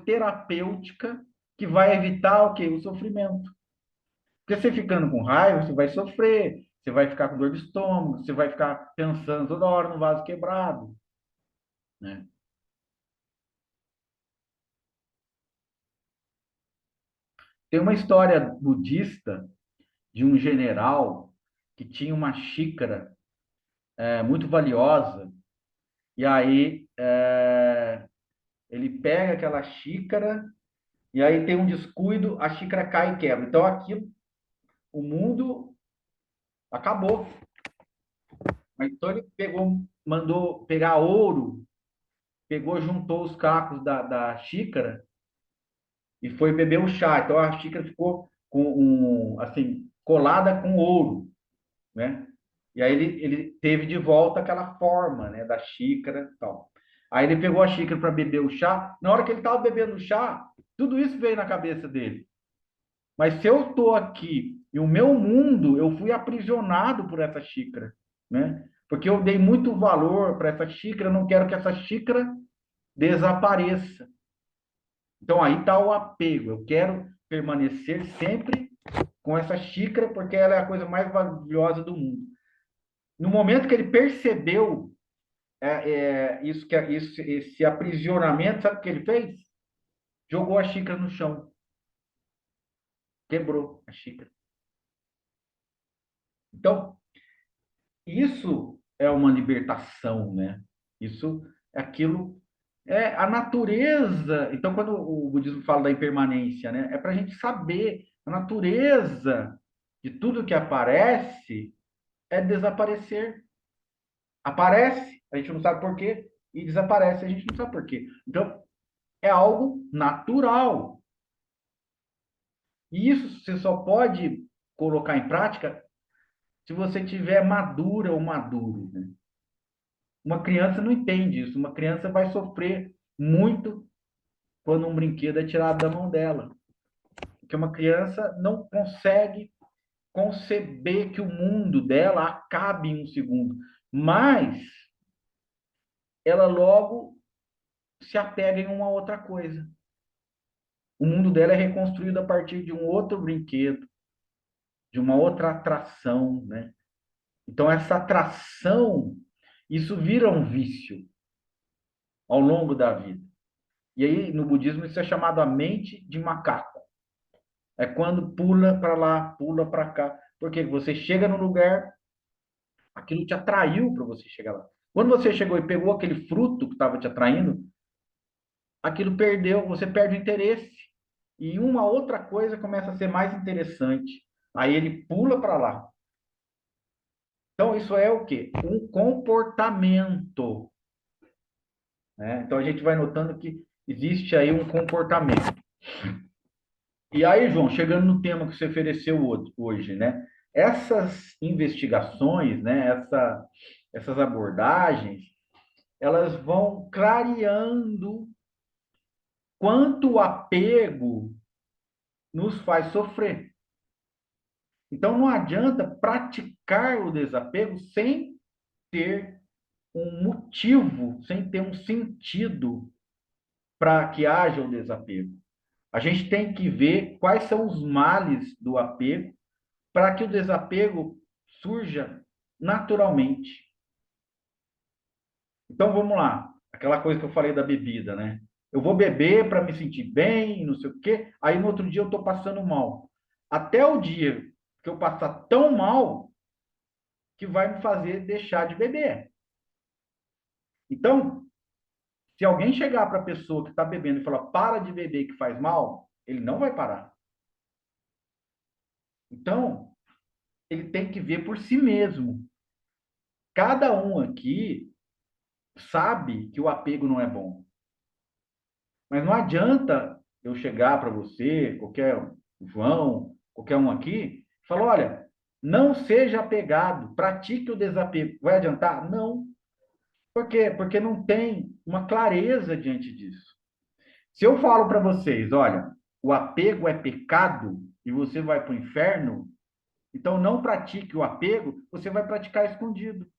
Speaker 1: terapêutica que vai evitar o quê? O sofrimento. Porque você ficando com raiva, você vai sofrer, você vai ficar com dor de estômago, você vai ficar pensando toda hora no vaso quebrado, né? Tem uma história budista de um general que tinha uma xícara muito valiosa, e aí ele pega aquela xícara, e aí tem um descuido, a xícara cai e quebra. Então aquilo, o mundo acabou. Então ele pegou, mandou pegar ouro, pegou, juntou os cacos da xícara e foi beber o chá. Então a xícara ficou assim, colada com ouro, né? E aí ele teve de volta aquela forma, né, da xícara e tal. Aí ele pegou a xícara para beber o chá. Na hora que ele estava bebendo o chá, tudo isso veio na cabeça dele. Mas se eu estou aqui e o meu mundo, eu fui aprisionado por essa xícara, né? Porque eu dei muito valor para essa xícara, eu não quero que essa xícara desapareça. Então aí está o apego. Eu quero permanecer sempre com essa xícara porque ela é a coisa mais valiosa do mundo. No momento que ele percebeu esse aprisionamento, sabe o que ele fez? Jogou a xícara no chão, quebrou a xícara. Então, isso é uma libertação, né? Isso é aquilo, é a natureza. Então, quando o budismo fala da impermanência, né? É para a gente saber a natureza de tudo que aparece é desaparecer. Aparece, a gente não sabe por quê, e desaparece, a gente não sabe por quê. Então, é algo natural. E isso você só pode colocar em prática se você tiver madura ou maduro, né? Uma criança não entende isso. Uma criança vai sofrer muito quando um brinquedo é tirado da mão dela. Porque uma criança não consegue conceber que o mundo dela acabe em um segundo. Mas ela logo se apega em uma outra coisa. O mundo dela é reconstruído a partir de um outro brinquedo, de uma outra atração, né? Então, essa atração, isso vira um vício ao longo da vida. E aí, no budismo, isso é chamado a mente de macaco. É quando pula para lá, pula para cá. Porque você chega no lugar, aquilo te atraiu para você chegar lá. Quando você chegou e pegou aquele fruto que estava te atraindo, aquilo perdeu, você perde o interesse. E uma outra coisa começa a ser mais interessante. Aí ele pula para lá. Então, isso é o quê? Um comportamento. Né? Então, a gente vai notando que existe aí um comportamento. E aí, João, chegando no tema que você ofereceu hoje, né? Essas investigações, né? Essas abordagens, elas vão clareando quanto o apego nos faz sofrer. Então, não adianta praticar o desapego sem ter um motivo, sem ter um sentido para que haja o desapego. A gente tem que ver quais são os males do apego para que o desapego surja naturalmente. Então vamos lá, aquela coisa que eu falei da bebida, né? Eu vou beber para me sentir bem, não sei o quê, aí no outro dia eu estou passando mal. Até o dia que eu passar tão mal que vai me fazer deixar de beber. Então, se alguém chegar para a pessoa que está bebendo e falar para de beber que faz mal, ele não vai parar. Então, ele tem que ver por si mesmo. Cada um aqui sabe que o apego não é bom. Mas não adianta eu chegar para você, qualquer João, qualquer um aqui, e falar, olha, não seja apegado, pratique o desapego. Vai adiantar? Não. Por quê? Porque não tem uma clareza diante disso. Se eu falo para vocês, olha, o apego é pecado e você vai para o inferno, então não pratique o apego, você vai praticar escondido.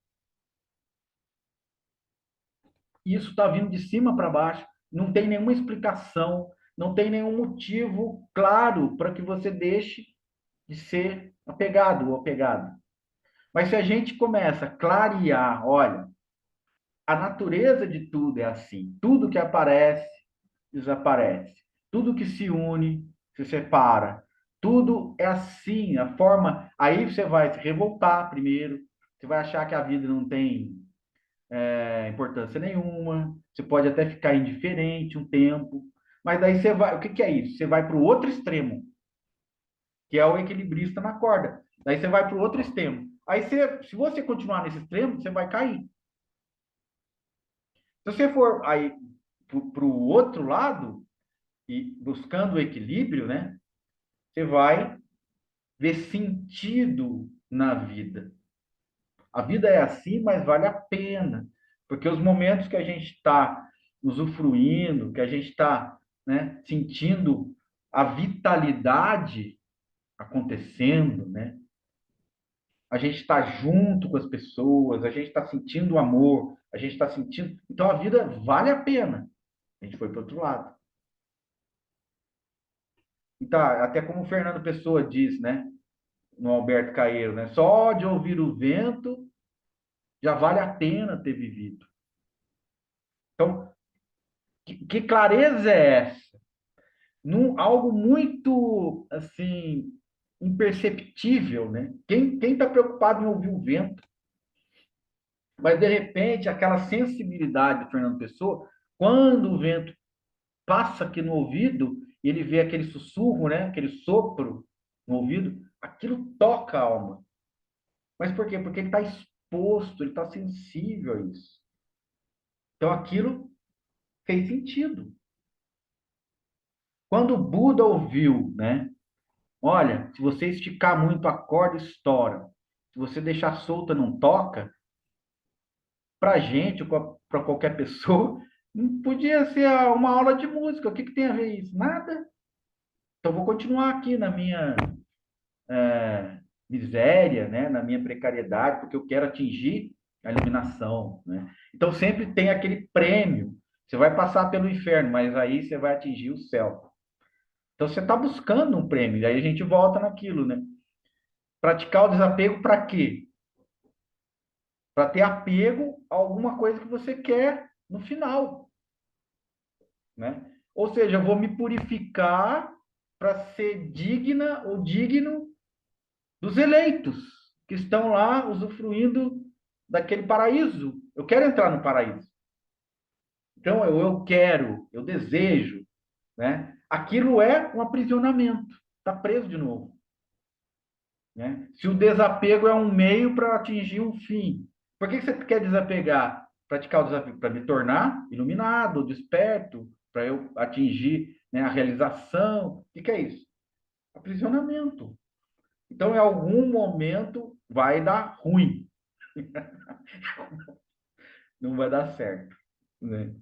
Speaker 1: Isso está vindo de cima para baixo, não tem nenhuma explicação, não tem nenhum motivo claro para que você deixe de ser apegado ou apegado. Mas se a gente começa a clarear, olha, a natureza de tudo é assim, tudo que aparece, desaparece, tudo que se une, se separa, tudo é assim, a forma. Aí você vai se revoltar primeiro, você vai achar que a vida não tem importância nenhuma, você pode até ficar indiferente um tempo, mas daí você vai, o que que é isso? Você vai para o outro extremo, que é o equilibrista na corda. Daí você vai para o outro extremo. Aí você, se você continuar nesse extremo, você vai cair. Se você for aí para o outro lado e buscando o equilíbrio, né? Você vai ver sentido na vida. A vida é assim, mas vale a pena, porque os momentos que a gente está usufruindo, que a gente está, né, sentindo a vitalidade acontecendo, né? A gente está junto com as pessoas, a gente está sentindo o amor, a gente está sentindo. Então a vida vale a pena. A gente foi para o outro lado. Então, até como o Fernando Pessoa diz, né? No Alberto Caeiro, né? Só de ouvir o vento já vale a pena ter vivido. Então, que clareza é essa? Algo muito, assim, imperceptível, né? Quem está preocupado em ouvir o vento? Mas, de repente, aquela sensibilidade de Fernando Pessoa, quando o vento passa aqui no ouvido, e ele vê aquele sussurro, né? Aquele sopro no ouvido, aquilo toca a alma. Mas por quê? Porque ele está exposto, ele está sensível a isso. Então, aquilo fez sentido. Quando o Buda ouviu, né? Olha, se você esticar muito a corda, estoura. Se você deixar solta, não toca. Para gente, para qualquer pessoa, não podia ser uma aula de música. O que, que tem a ver isso? Nada. Então, vou continuar aqui na minha miséria, né? Na minha precariedade, porque eu quero atingir a iluminação, né? Então, sempre tem aquele prêmio. Você vai passar pelo inferno, mas aí você vai atingir o céu. Então, você está buscando um prêmio. E aí a gente volta naquilo, né? Praticar o desapego para quê? Para ter apego a alguma coisa que você quer no final. né? Ou seja, eu vou me purificar para ser digna ou digno dos eleitos que estão lá usufruindo daquele paraíso. Eu quero entrar no paraíso. Então, eu quero, eu desejo, né? Aquilo é um aprisionamento. Está preso de novo. Né? Se o desapego é um meio para atingir um fim, por que você quer desapegar? Praticar o desapego para me tornar iluminado, desperto, para eu atingir, né, a realização. O que é isso? Aprisionamento. Então, em algum momento, vai dar ruim, não vai dar certo. Né?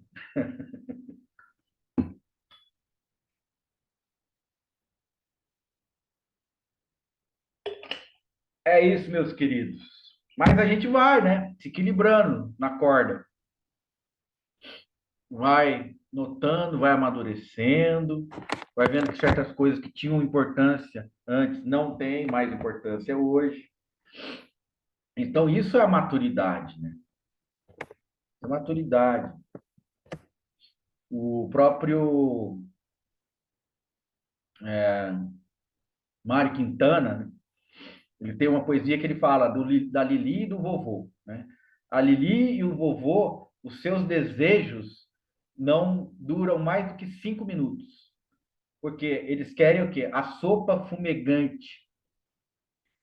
Speaker 1: É isso, meus queridos. Mas a gente vai, né? Se equilibrando na corda. Vai notando, vai amadurecendo, vai vendo que certas coisas que tinham importância antes não têm mais importância hoje. Então, isso é a maturidade, né? É a maturidade. O próprio Mário Quintana, né? Ele tem uma poesia que ele fala da Lili e do vovô, né? A Lili e o vovô, os seus desejos não duram mais do que 5 minutos, porque eles querem o quê? A sopa fumegante.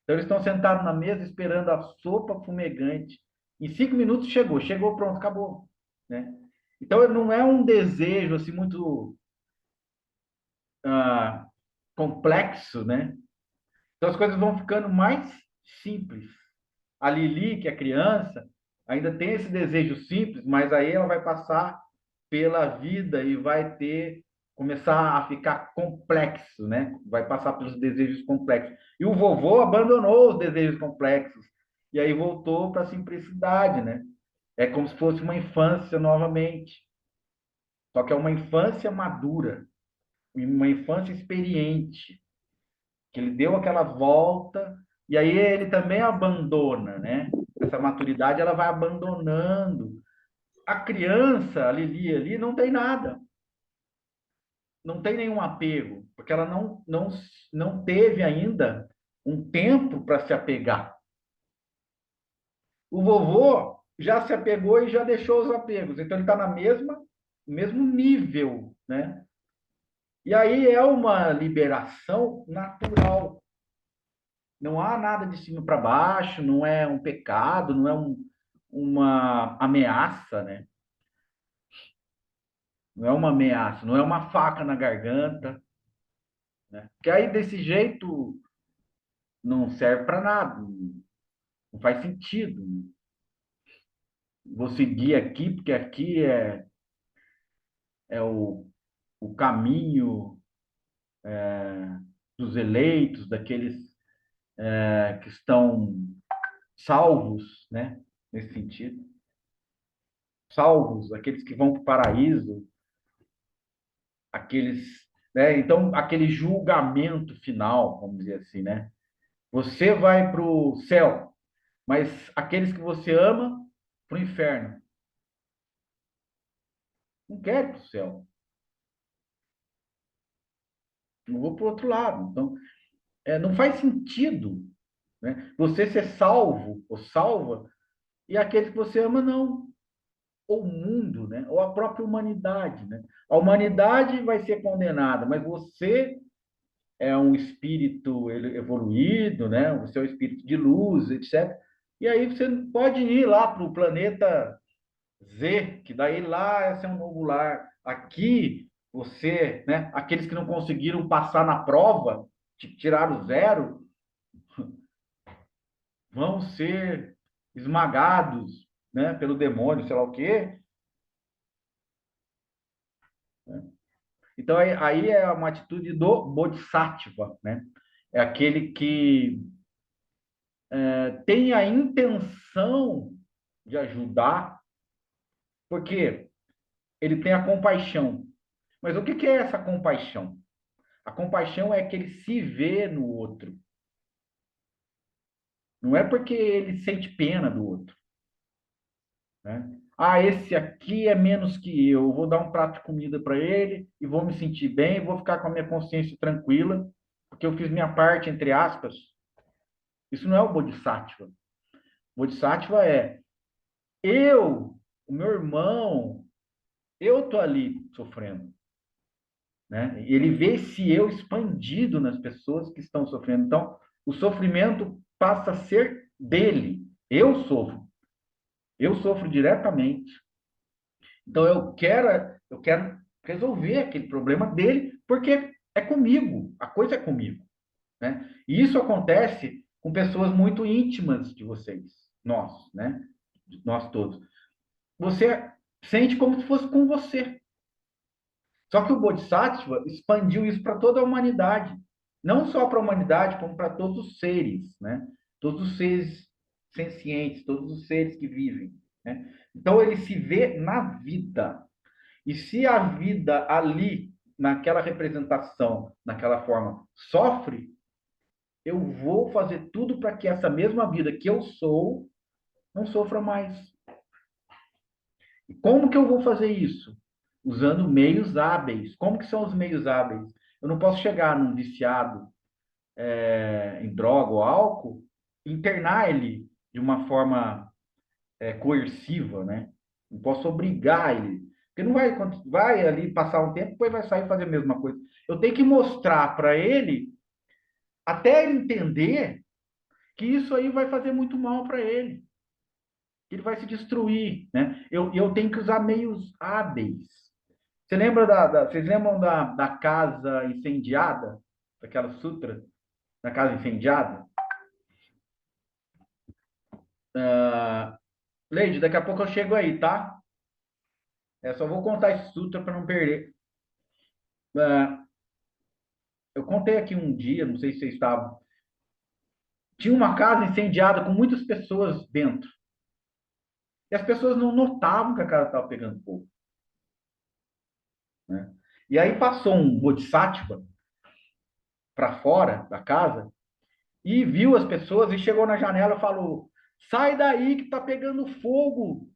Speaker 1: Então, eles estão sentados na mesa esperando a sopa fumegante. Em 5 minutos chegou, chegou, pronto, acabou. Né? Então, não é um desejo assim muito ah, complexo, né? Então, as coisas vão ficando mais simples. A Lili, que é criança, ainda tem esse desejo simples, mas aí ela vai passar pela vida e vai ter começar a ficar complexo, né? Vai passar pelos desejos complexos. E o vovô abandonou os desejos complexos e aí voltou para a simplicidade, né? É como se fosse uma infância novamente. Só que é uma infância madura, uma infância experiente, que ele deu aquela volta e aí ele também abandona, né? Essa maturidade ela vai abandonando. A criança, a Lili ali, não tem nada, não tem nenhum apego, porque ela não teve ainda um tempo para se apegar. O vovô já se apegou e já deixou os apegos, então ele está na mesmo nível, né? E aí é uma liberação natural. Não há nada de cima para baixo, não é um pecado, não é uma ameaça, né? Não é uma ameaça, não é uma faca na garganta, né? Porque aí desse jeito não serve para nada, não faz sentido. Vou seguir aqui, porque aqui é o caminho dos eleitos, daqueles que estão salvos, né? Nesse sentido. Salvos, aqueles que vão para o paraíso, aqueles, né? Então, aquele julgamento final, vamos dizer assim, né? Você vai para o céu, mas aqueles que você ama, para o inferno. Não quero para o céu. Não vou para o outro lado. Então, não faz sentido, né? Você ser salvo ou salva e aqueles que você ama não. Ou o mundo, né? Ou a própria humanidade, né? A humanidade vai ser condenada, mas você é um espírito evoluído, né? Você é um espírito de luz, etc. E aí você pode ir lá para o planeta Z, que daí lá é ser um novo lar. Aqui, você, né? Aqueles que não conseguiram passar na prova, tiraram zero, vão ser esmagados, né? Pelo demônio, sei lá o quê. Então, aí é uma atitude do Bodhisattva, né? É aquele que tem a intenção de ajudar, porque ele tem a compaixão. Mas o que é essa compaixão? A compaixão é que ele se vê no outro. Não é porque ele sente pena do outro, né? Ah, esse aqui é menos que eu vou dar um prato de comida para ele e vou me sentir bem, vou ficar com a minha consciência tranquila, porque eu fiz minha parte, entre aspas. Isso não é o Bodhisattva. O Bodhisattva é eu, o meu irmão, eu tô ali sofrendo, né? Ele vê esse eu expandido nas pessoas que estão sofrendo. Então, o sofrimento passa a ser dele. Eu sofro diretamente. Então, eu quero resolver aquele problema dele, porque é comigo, a coisa é comigo, né? E isso acontece com pessoas muito íntimas de vocês, nós, né? Nós todos. Você sente como se fosse com você. Só que o Bodhisattva expandiu isso para toda a humanidade. Não só para a humanidade, como para todos os seres, né? Todos os seres sencientes, todos os seres que vivem, né? Então ele se vê na vida. E se a vida ali, naquela representação, naquela forma, sofre, eu vou fazer tudo para que essa mesma vida que eu sou não sofra mais. E como que eu vou fazer isso? Usando meios hábeis. Como que são os meios hábeis? Eu não posso chegar num viciado em droga ou álcool, internar ele de uma forma coerciva, né? Não posso obrigar ele. Porque não vai ali passar um tempo, depois vai sair e fazer a mesma coisa. Eu tenho que mostrar para ele, até ele entender que isso aí vai fazer muito mal para ele, que ele vai se destruir, né? Eu tenho que usar meios hábeis. Vocês lembram da casa incendiada? Daquela sutra, da casa incendiada? Leide, daqui a pouco eu chego aí, tá? Só vou contar esse sutra para não perder. Ah, eu contei aqui um dia, não sei se vocês estavam. Tinha uma casa incendiada com muitas pessoas dentro. E as pessoas não notavam que a casa estava pegando fogo, né? E aí passou um bodhisattva para fora da casa e viu as pessoas e chegou na janela e falou: sai daí que está pegando fogo!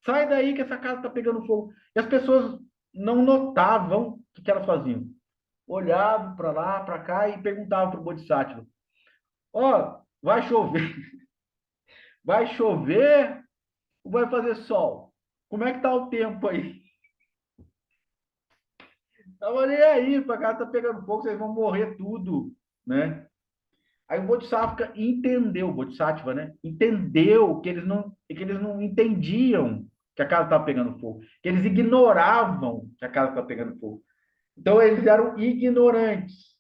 Speaker 1: Sai daí que essa casa está pegando fogo! E as pessoas não notavam o que elas faziam. Olhavam para lá, para cá e perguntavam para o bodhisattva: ó, oh, vai chover? Vai chover ou vai fazer sol? Como é que tá o tempo aí? Tava nem aí, para cá tá pegando fogo, vocês vão morrer tudo, né? Aí o Bodhisattva, né? Entendeu que eles não entendiam que a casa estava pegando fogo, que eles ignoravam que a casa estava pegando fogo. Então eles eram ignorantes.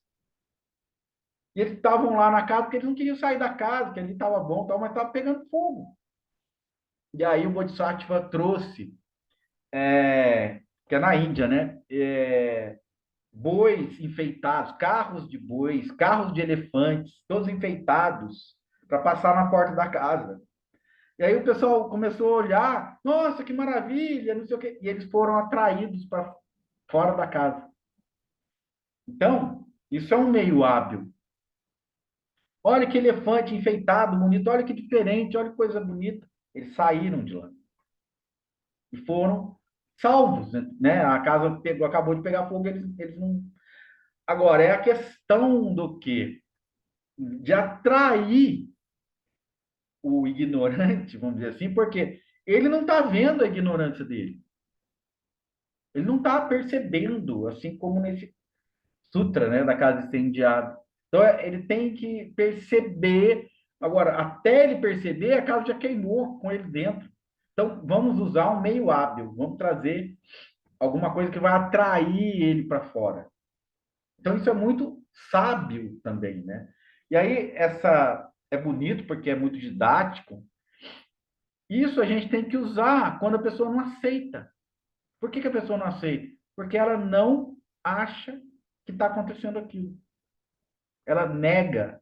Speaker 1: E eles estavam lá na casa porque eles não queriam sair da casa, que ali estava bom, tal, mas estava pegando fogo. E aí o Bodhisattva trouxe, que é na Índia, né? Bois enfeitados, carros de bois, carros de elefantes, todos enfeitados, para passar na porta da casa. E aí o pessoal começou a olhar, nossa, que maravilha, não sei o quê. E eles foram atraídos para fora da casa. Então, isso é um meio hábil. Olha que elefante enfeitado, bonito, olha que diferente, olha que coisa bonita. Eles saíram de lá e foram salvos, né? A casa acabou de pegar fogo, eles não. Agora, é a questão do quê? De atrair o ignorante, vamos dizer assim, porque ele não está vendo a ignorância dele. Ele não está percebendo, assim como nesse sutra, né, da casa incendiada. Então, ele tem que perceber. Agora, até ele perceber, a casa já queimou com ele dentro. Então, vamos usar um meio hábil, vamos trazer alguma coisa que vai atrair ele para fora. Então, isso é muito sábio também, né? E aí, essa é bonito porque é muito didático. Isso a gente tem que usar quando a pessoa não aceita. Por que a pessoa não aceita? Porque ela não acha que está acontecendo aquilo. Ela nega.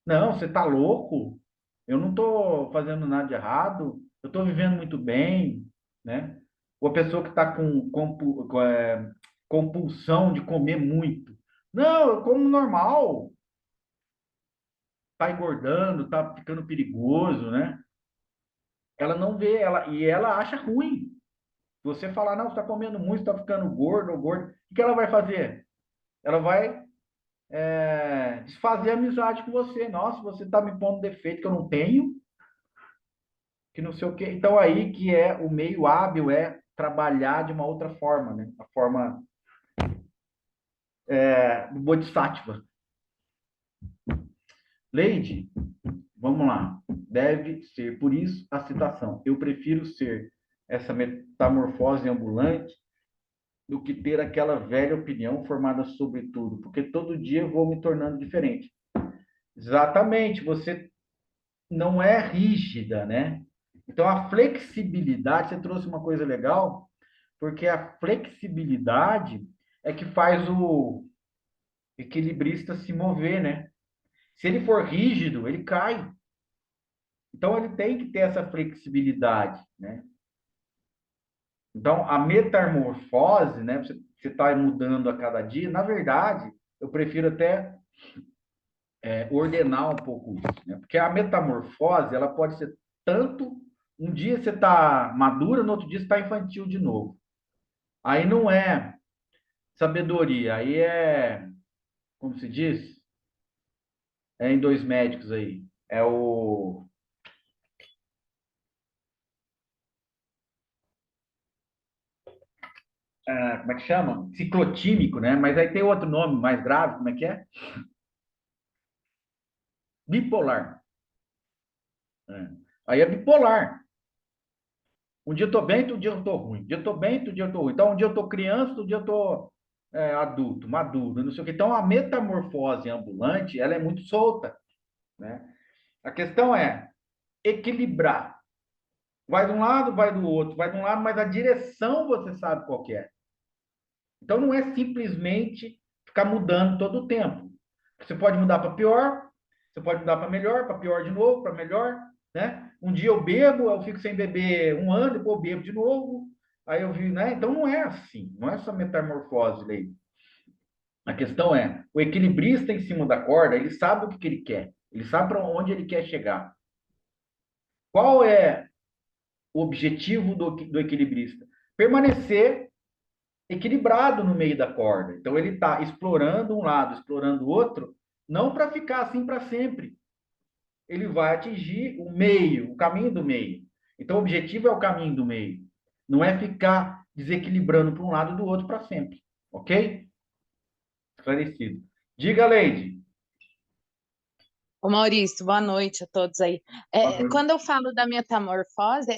Speaker 1: Não, você está louco? Eu não estou fazendo nada de errado. Eu estou vivendo muito bem, né? Ou a pessoa que está com compulsão de comer muito. Não, eu como normal. Está engordando, está ficando perigoso, né? ela não vê, e ela acha ruim. Se você falar, não, você está comendo muito, está ficando gordo ou gordo, o que ela vai fazer? Ela vai desfazer a amizade com você. Nossa, você está me pondo defeito que eu não tenho, que não sei o quê. Então, aí que é o meio hábil é trabalhar de uma outra forma, né? A forma do Bodhisattva. Leide, vamos lá. Deve ser, por isso a citação. Eu prefiro ser essa metamorfose ambulante do que ter aquela velha opinião formada sobre tudo, porque todo dia eu vou me tornando diferente. Exatamente, você não é rígida, né? Então a flexibilidade, você trouxe uma coisa legal, porque a flexibilidade é que faz o equilibrista se mover, né? Se ele for rígido, ele cai. Então ele tem que ter essa flexibilidade, né? Então a metamorfose, né? Você está mudando a cada dia. Na verdade, eu prefiro até ordenar um pouco isso, né? Porque a metamorfose ela pode ser tanto um dia você está madura, no outro dia você está infantil de novo. Aí não é sabedoria, aí como se diz? É em dois médicos aí. É o como é que chama? Ciclotímico, né? Mas aí tem outro nome mais grave, como é que é? Bipolar. É. Aí é bipolar. Um dia eu tô bem, outro dia eu tô ruim. Um dia eu tô bem, outro dia eu tô ruim. Então, um dia eu tô criança, outro dia eu tô adulto, maduro, não sei o quê. Então, a metamorfose ambulante, ela é muito solta, né? A questão é equilibrar. Vai de um lado, vai do outro, vai de um lado, mas a direção você sabe qual que é. Então, não é simplesmente ficar mudando todo o tempo. Você pode mudar para pior, você pode mudar para melhor, para pior de novo, para melhor, né? Um dia eu bebo, eu fico sem beber um ano, depois eu bebo de novo. Aí eu vi, né? Então não é assim, não é essa metamorfose aí. A questão é, o equilibrista em cima da corda, ele sabe o que ele quer, ele sabe para onde ele quer chegar. Qual é o objetivo do equilibrista? Permanecer equilibrado no meio da corda. Então ele está explorando um lado, explorando o outro, não para ficar assim para sempre. Ele vai atingir o meio, o caminho do meio. Então, o objetivo é o caminho do meio. Não é ficar desequilibrando para um lado e do outro para sempre. Ok? Esclarecido. Diga, Leide.
Speaker 2: Ô Maurício, boa noite a todos aí. Quando eu falo da metamorfose,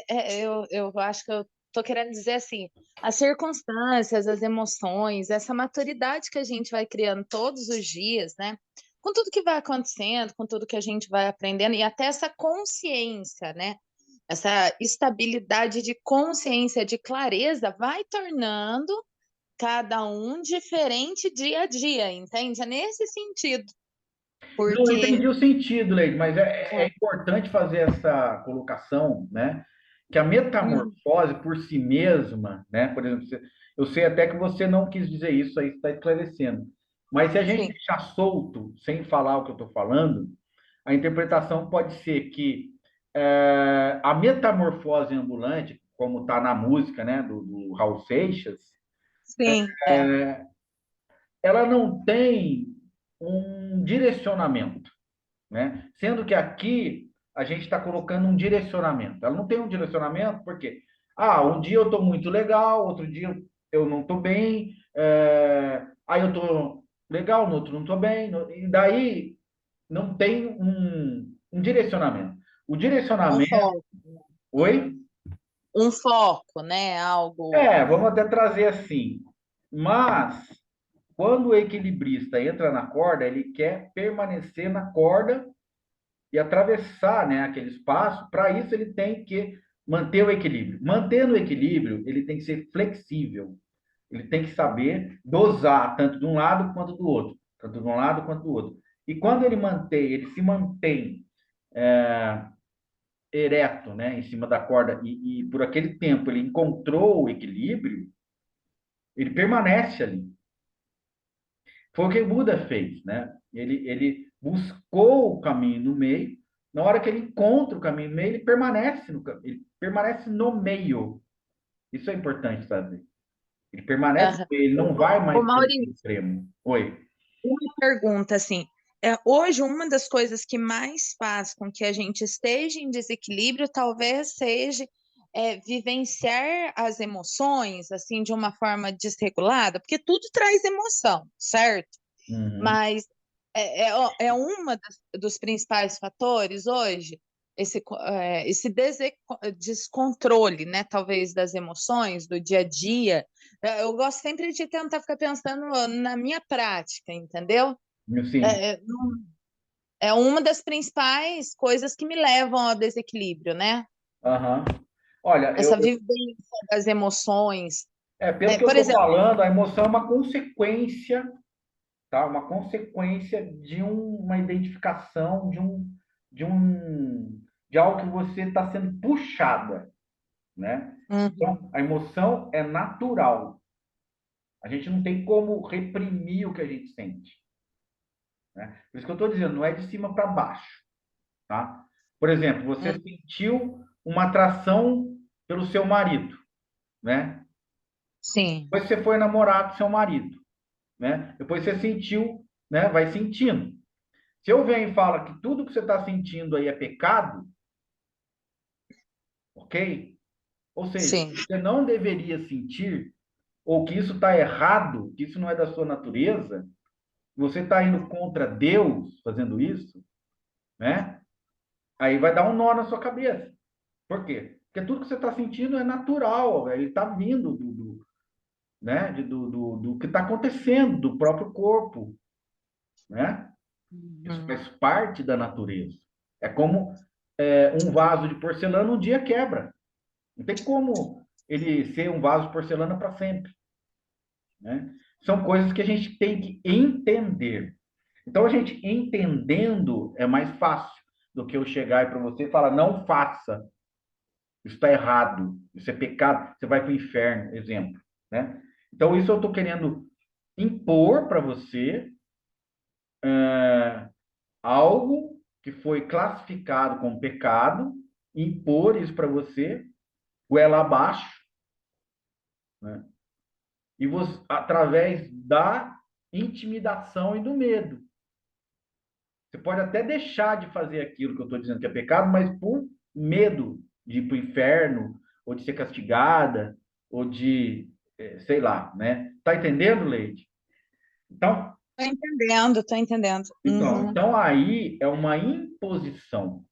Speaker 2: eu acho que eu estou querendo dizer assim, as circunstâncias, as emoções, essa maturidade que a gente vai criando todos os dias, né? Com tudo que vai acontecendo, com tudo que a gente vai aprendendo, e até essa consciência, né? Essa estabilidade de consciência, de clareza, vai tornando cada um diferente dia a dia, entende? É nesse sentido,
Speaker 1: Não, eu
Speaker 2: porque
Speaker 1: entendi o sentido, Leide, mas é importante fazer essa colocação, né? Que a
Speaker 2: hum,
Speaker 1: metamorfose por si mesma, né? Por exemplo, eu sei até que você não quis dizer isso, aí está esclarecendo. Mas se a gente
Speaker 2: sim.
Speaker 1: deixar solto, sem falar o que eu estou falando, a interpretação pode ser que a metamorfose ambulante, como está na música, né, do Raul Seixas,
Speaker 2: Sim,
Speaker 1: ela não tem um direcionamento, né? Sendo que aqui a gente está colocando um direcionamento. Ela não tem um direcionamento porque, um dia eu estou muito legal, outro dia eu não estou bem, aí eu estou legal, no outro não estou bem, e daí não tem um direcionamento. O
Speaker 2: um
Speaker 1: direcionamento.
Speaker 2: foco,
Speaker 1: Oi?
Speaker 2: um foco, né? Algo,
Speaker 1: Vamos até trazer assim. Mas, quando o equilibrista entra na corda, ele quer permanecer na corda e atravessar, né, aquele espaço. Para isso, ele tem que manter o equilíbrio. Mantendo o equilíbrio, ele tem que ser flexível. Ele tem que saber dosar, tanto de um lado quanto do outro. Tanto de um lado quanto do outro. E quando ele se mantém ereto, né, em cima da corda, e por aquele tempo ele encontrou o equilíbrio, ele permanece ali. Foi o que o Buda fez, né? Ele buscou o caminho no meio Na hora que ele encontra o caminho do meio, ele permanece ele permanece no meio. Isso é importante saber. Ele permanece no
Speaker 2: Aham.
Speaker 1: meio, ele não vai
Speaker 2: Ô,
Speaker 1: mais para o
Speaker 2: Maurício,
Speaker 1: extremo. Oi.
Speaker 2: uma pergunta assim. Hoje, uma das coisas que mais faz com que a gente esteja em desequilíbrio talvez seja vivenciar as emoções assim de uma forma desregulada, porque tudo traz emoção, certo?
Speaker 1: Uhum.
Speaker 2: Mas é uma dos principais fatores hoje, esse descontrole, né, talvez das emoções, do dia a dia. Eu gosto sempre de tentar ficar pensando na minha prática, entendeu?
Speaker 1: Sim.
Speaker 2: É uma das principais coisas que me levam ao desequilíbrio, né?
Speaker 1: Aham. Olha,
Speaker 2: Essa vivência das emoções.
Speaker 1: pelo que eu
Speaker 2: Por
Speaker 1: estou
Speaker 2: exemplo,
Speaker 1: falando, a emoção é uma consequência, tá? Uma consequência de uma identificação, de um, de algo que você está sendo puxada, né?
Speaker 2: uhum,
Speaker 1: Então, a emoção é natural. A gente não tem como reprimir o que a gente sente, né? Por isso que eu estou dizendo, não é de cima para baixo, tá? Por exemplo, você
Speaker 2: uhum,
Speaker 1: sentiu uma atração pelo seu marido, né?
Speaker 2: sim,
Speaker 1: Depois você foi namorar com seu marido, né? Depois você sentiu, né? Vai sentindo. Se eu venho e falo que tudo que você está sentindo aí é pecado, ok? Ou seja,
Speaker 2: sim.
Speaker 1: você não deveria sentir, ou que isso está errado, que isso não é da sua natureza, você está indo contra Deus fazendo isso, né? Aí vai dar um nó na sua cabeça. Por quê? Porque tudo que você está sentindo é natural, ele está vindo né? Do que está acontecendo, do próprio corpo, né? Isso
Speaker 2: Uhum.
Speaker 1: faz parte da natureza. É como um vaso de porcelana um dia quebra. Não tem como ele ser um vaso de porcelana para sempre, né? São coisas que a gente tem que entender. Então, a gente entendendo é mais fácil do que eu chegar para você e falar, não faça, isso está errado, isso é pecado, você vai para o inferno, exemplo, né? Então, isso eu estou querendo impor para você algo que foi classificado como pecado, impor isso para você, goela abaixo, né? E você, através da intimidação e do medo. Você pode até deixar de fazer aquilo que eu estou dizendo que é pecado, mas por medo de ir para o inferno, ou de ser castigada, ou de, sei lá, né? Tá entendendo, Leide? Então,
Speaker 2: Tô entendendo, tô entendendo. Uhum.
Speaker 1: então aí é uma imposição,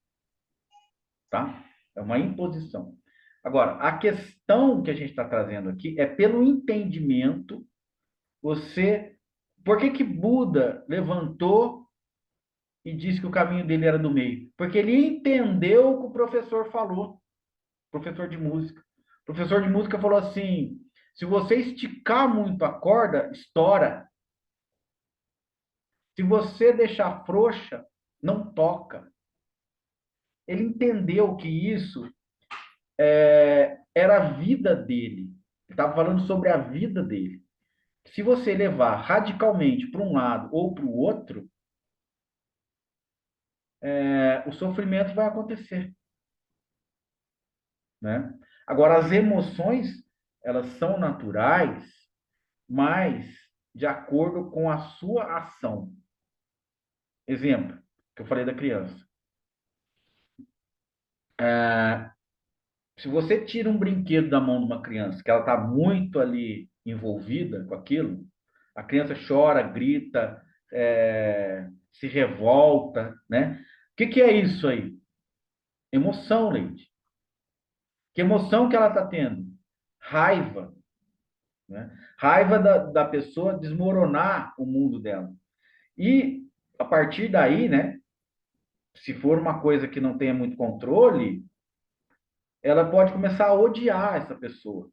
Speaker 1: tá? É uma imposição. Agora, a questão que a gente está trazendo aqui é pelo entendimento, você. Por que que Buda levantou e disse que o caminho dele era do meio? Porque ele entendeu o que o professor falou, professor de música. O professor de música falou assim: se você esticar muito a corda, estoura. Se você deixar frouxa, não toca. Ele entendeu que isso era a vida dele. Ele estava falando sobre a vida dele. Se você levar radicalmente para um lado ou para o outro, o sofrimento vai acontecer, né? Agora, as emoções, elas são naturais, mas de acordo com a sua ação. Exemplo, que eu falei da criança. Se você tira um brinquedo da mão de uma criança, que ela está muito ali envolvida com aquilo, a criança chora, grita, se revolta, né? O que que é isso aí? Emoção, Leite. Que emoção que ela está tendo? Raiva, né? Raiva da pessoa desmoronar o mundo dela. E a partir daí, né? Se for uma coisa que não tenha muito controle, ela pode começar a odiar essa pessoa.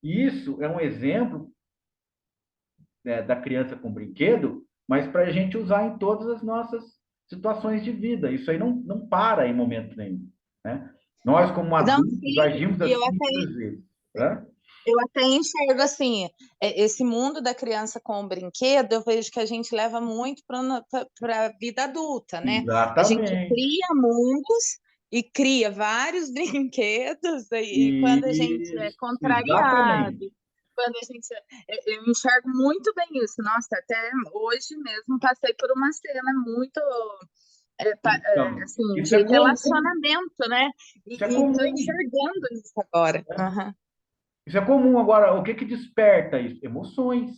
Speaker 1: E isso é um exemplo, né, da criança com brinquedo, mas para a gente usar em todas as nossas situações de vida. Isso aí não para em momento nenhum, né? Nós, como
Speaker 2: Não,
Speaker 1: adultos,
Speaker 2: sim,
Speaker 1: agimos
Speaker 2: e eu
Speaker 1: assim
Speaker 2: até
Speaker 1: muitas vezes, né?
Speaker 2: Eu até enxergo assim, esse mundo da criança com o brinquedo, eu vejo que a gente leva muito para a vida adulta, né? A gente
Speaker 1: Exatamente.
Speaker 2: cria mundos e cria vários brinquedos, e quando a gente é
Speaker 1: Isso,
Speaker 2: contrariado,
Speaker 1: exatamente.
Speaker 2: quando a gente. Eu enxergo muito bem isso. Nossa, até hoje mesmo passei por uma cena muito
Speaker 1: Então,
Speaker 2: assim,
Speaker 1: isso é
Speaker 2: de
Speaker 1: comum,
Speaker 2: relacionamento, né?
Speaker 1: isso é
Speaker 2: E estou
Speaker 1: comum.
Speaker 2: enxergando isso agora. Aham.
Speaker 1: Isso é comum. Agora, o que que desperta isso? Emoções.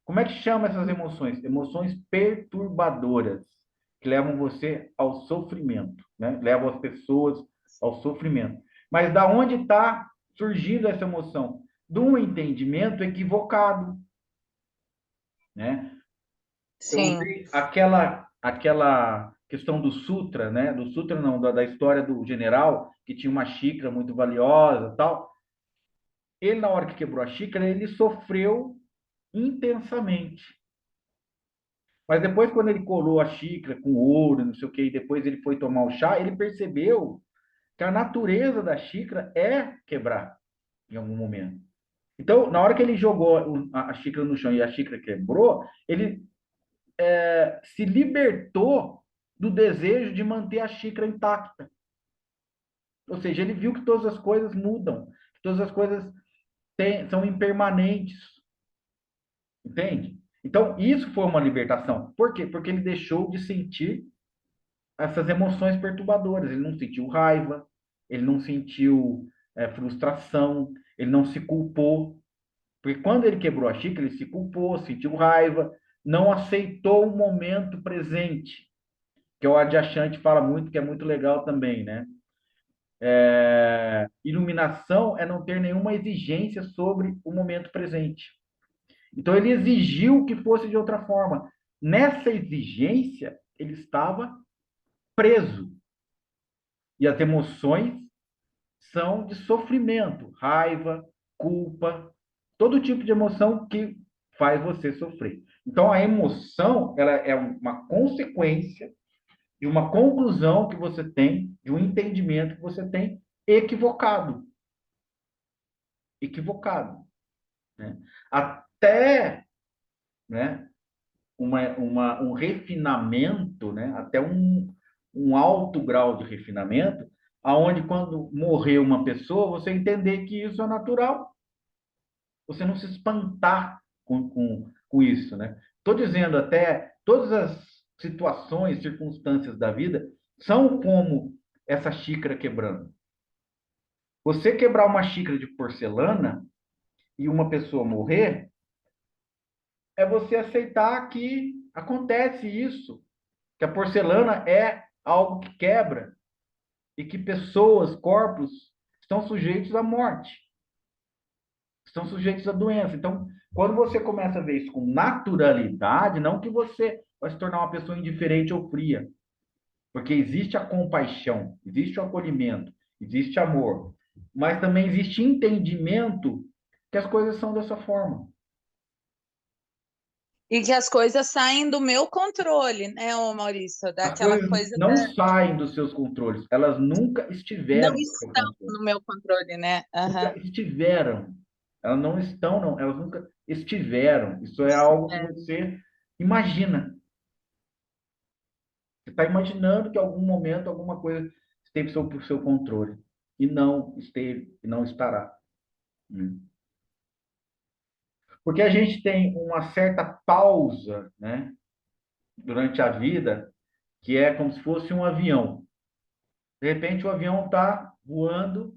Speaker 1: Como é que chama essas emoções? Emoções perturbadoras, que levam você ao sofrimento, né? Levam as pessoas ao sofrimento. Mas da onde está surgindo essa emoção? De um entendimento equivocado, né? Eu
Speaker 2: Sim.
Speaker 1: usei aquela questão do sutra, né? Do sutra não, da história do general que tinha uma xícara muito valiosa, tal. Ele na hora que quebrou a xícara, ele sofreu intensamente. Mas depois, quando ele colou a xícara com ouro, não sei o que, e depois ele foi tomar o chá, ele percebeu que a natureza da xícara é quebrar em algum momento. Então, na hora que ele jogou a xícara no chão e a xícara quebrou, ele se libertou do desejo de manter a xícara intacta. Ou seja, ele viu que todas as coisas mudam, que todas as coisas são impermanentes, entende? Então, isso foi uma libertação. Por quê? Porque ele deixou de sentir essas emoções perturbadoras. Ele não sentiu raiva, ele não sentiu frustração, ele não se culpou. Porque quando ele quebrou a xícara, ele se culpou, sentiu raiva, não aceitou o momento presente, que o Adyashanti fala muito, que é muito legal também, né? Iluminação é não ter nenhuma exigência sobre o momento presente. Então ele exigiu que fosse de outra forma. Nessa exigência, ele estava preso. E as emoções são de sofrimento, raiva, culpa, todo tipo de emoção que faz você sofrer. Então a emoção, ela é uma consequência de uma conclusão que você tem, de um entendimento que você tem equivocado, equivocado, né? Até, né, um refinamento, né, até um alto grau de refinamento, aonde quando morrer uma pessoa, você entender que isso é natural, você não se espantar com isso, né? Estou dizendo até todas as situações, circunstâncias da vida são como essa xícara quebrando. Você quebrar uma xícara de porcelana e uma pessoa morrer, é você aceitar que acontece isso, que a porcelana é algo que quebra e que pessoas, corpos, estão sujeitos à morte, estão sujeitos à doença. Então, quando você começa a ver isso com naturalidade, não que você vai se tornar uma pessoa indiferente ou fria, porque existe a compaixão, existe o acolhimento, existe amor, mas também existe entendimento que as coisas são dessa forma.
Speaker 2: E que as coisas saem do meu controle, né, ô Maurício?
Speaker 1: As
Speaker 2: Daquela
Speaker 1: coisas
Speaker 2: coisa
Speaker 1: não saem dos seus controles, elas nunca
Speaker 2: não
Speaker 1: estiveram no seu
Speaker 2: estão
Speaker 1: controle.
Speaker 2: no meu controle, né? Aham.
Speaker 1: Nunca estiveram. Elas não estão, não. Elas nunca estiveram. Isso é algo que
Speaker 2: É.
Speaker 1: você imagina. Você está imaginando que em algum momento alguma coisa esteve sob o seu controle. E não esteve, e não estará. Hum. Porque a gente tem uma certa pausa, né, durante a vida, que é como se fosse um avião. De repente o avião está voando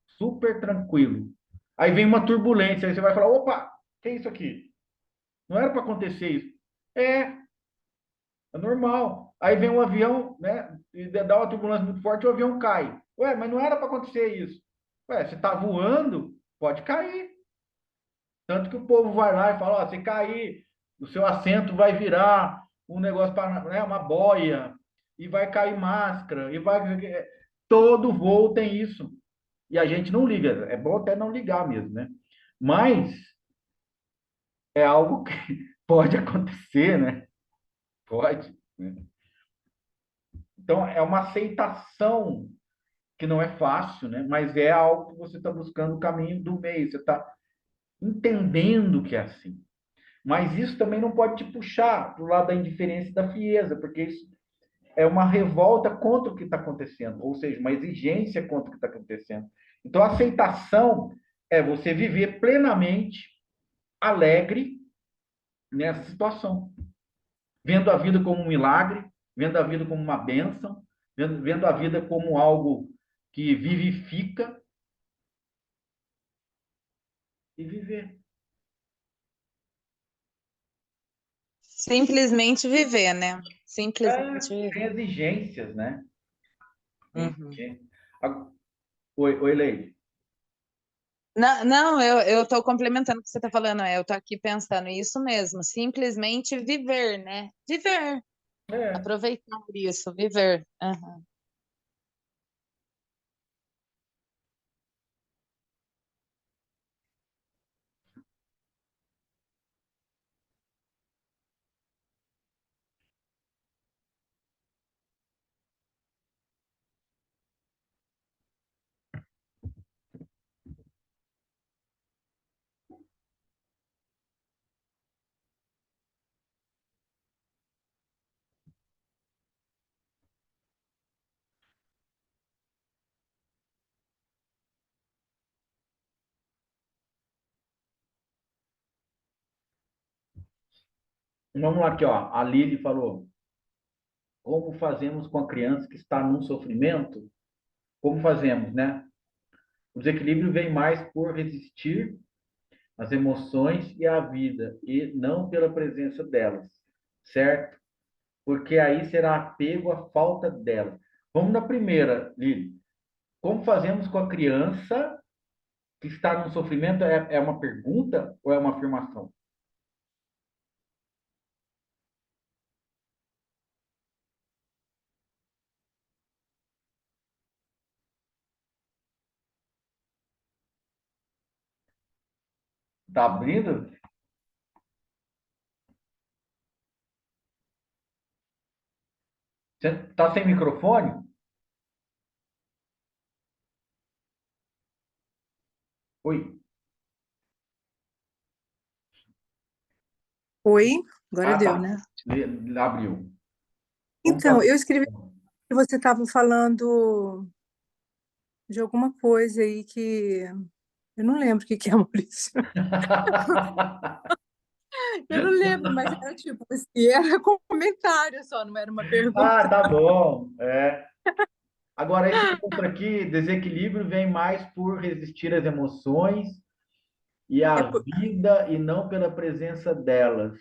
Speaker 1: super tranquilo. Aí vem uma turbulência, aí você vai falar: opa, que é isso aqui? Não era para acontecer isso. É, é normal. Aí vem um avião, né? E dá uma turbulência muito forte, o avião cai. Ué, mas não era para acontecer isso. Ué, você está voando, pode cair. Tanto que o povo vai lá e fala: ó, se cair, o seu assento vai virar um negócio para, né, uma boia, e vai cair máscara, e vai. Todo voo tem isso. E a gente não liga. É bom até não ligar mesmo, né? Mas é algo que pode acontecer, né? Pode, né? Então, é uma aceitação que não é fácil, né? Mas é algo que você está buscando o caminho do meio, você está entendendo que é assim. Mas isso também não pode te puxar para o lado da indiferença e da frieza, porque isso é uma revolta contra o que está acontecendo, ou seja, uma exigência contra o que está acontecendo. Então, a aceitação é você viver plenamente alegre nessa situação, vendo a vida como um milagre, vendo a vida como uma bênção, vendo a vida como algo que vivifica e viver.
Speaker 2: Simplesmente viver, né? Simplesmente
Speaker 1: Sem
Speaker 2: viver.
Speaker 1: exigências, né?
Speaker 2: Uhum.
Speaker 1: Oi, Leide.
Speaker 2: Não, não, eu estou complementando o que você está falando. Eu estou aqui pensando isso mesmo. Simplesmente viver, né? Viver.
Speaker 1: É.
Speaker 2: Aproveitar isso, viver. Uhum.
Speaker 1: Vamos lá aqui, ó. A Lili falou: como fazemos com a criança que está num sofrimento? Como fazemos, né? O desequilíbrio vem mais por resistir às emoções e à vida, e não pela presença delas, certo? Porque aí será apego à falta delas. Vamos na primeira, Lili. Como fazemos com a criança que está num sofrimento? É uma pergunta ou é uma afirmação? Tá abrindo? Você tá sem microfone? Oi.
Speaker 3: Oi, agora
Speaker 1: Ah,
Speaker 3: deu,
Speaker 1: tá.
Speaker 3: né?
Speaker 1: Abriu. Como
Speaker 3: Então,
Speaker 1: fazer?
Speaker 3: eu escrevi que você estava falando de alguma coisa aí que eu não lembro o que que é, Maurício. Eu não lembro, mas era tipo assim, era comentário só, não era uma
Speaker 1: Ah,
Speaker 3: pergunta.
Speaker 1: tá bom. É. Agora, esse outro aqui, desequilíbrio vem mais por resistir às emoções e
Speaker 3: É,
Speaker 1: à vida e não pela presença delas.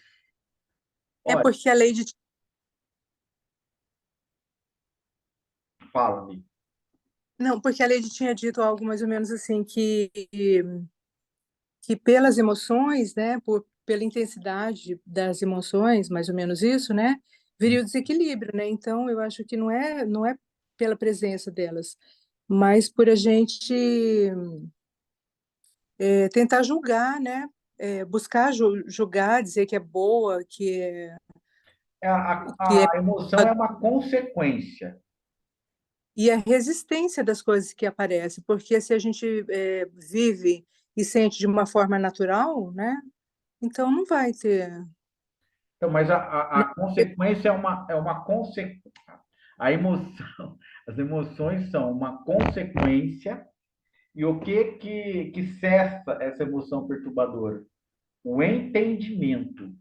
Speaker 3: é
Speaker 1: Olha,
Speaker 3: porque a Lady,
Speaker 1: fala-me.
Speaker 3: não, porque a Lady tinha dito algo mais ou menos assim que pelas emoções, né, pela intensidade das emoções, mais ou menos isso, né, viria o desequilíbrio, né? Então, eu acho que não é pela presença delas, mas por a gente tentar julgar, né? Buscar julgar, dizer que é boa, que é
Speaker 1: A emoção é uma consequência.
Speaker 3: e a resistência das coisas que aparecem, porque se a gente vive e sente de uma forma natural, né? Então não vai ter.
Speaker 1: Então, mas
Speaker 3: Não,
Speaker 1: a consequência é uma consequência. A emoção, as emoções são uma consequência. E o que cessa essa emoção perturbadora? O entendimento.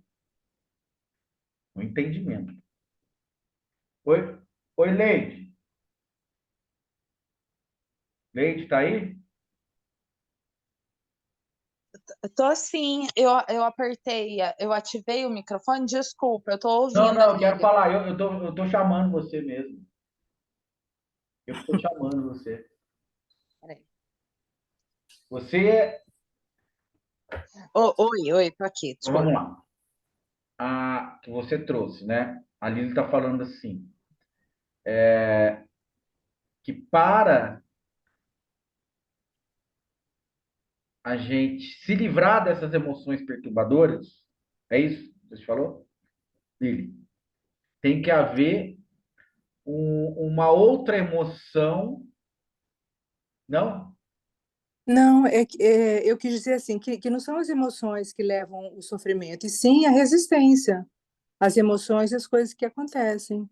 Speaker 1: O entendimento. Oi, oi, Leide. Leide, tá aí?
Speaker 2: Tô assim, eu apertei, eu ativei o microfone, desculpa, eu tô
Speaker 1: Não,
Speaker 2: ouvindo a
Speaker 1: não, eu quero
Speaker 2: Lili.
Speaker 1: falar. Eu tô chamando você mesmo. Eu estou chamando você.
Speaker 2: Peraí.
Speaker 1: Você.
Speaker 2: Oi, oi, tô aqui,
Speaker 1: Então,
Speaker 2: desculpa.
Speaker 1: vamos lá. A que você trouxe, né? A Lili está falando assim, que para a gente se livrar dessas emoções perturbadoras, é isso que você falou, Lili? Tem que haver uma outra emoção Não?
Speaker 3: Não, eu quis dizer assim, que não são as emoções que levam o sofrimento, e sim a resistência às emoções e às coisas que acontecem.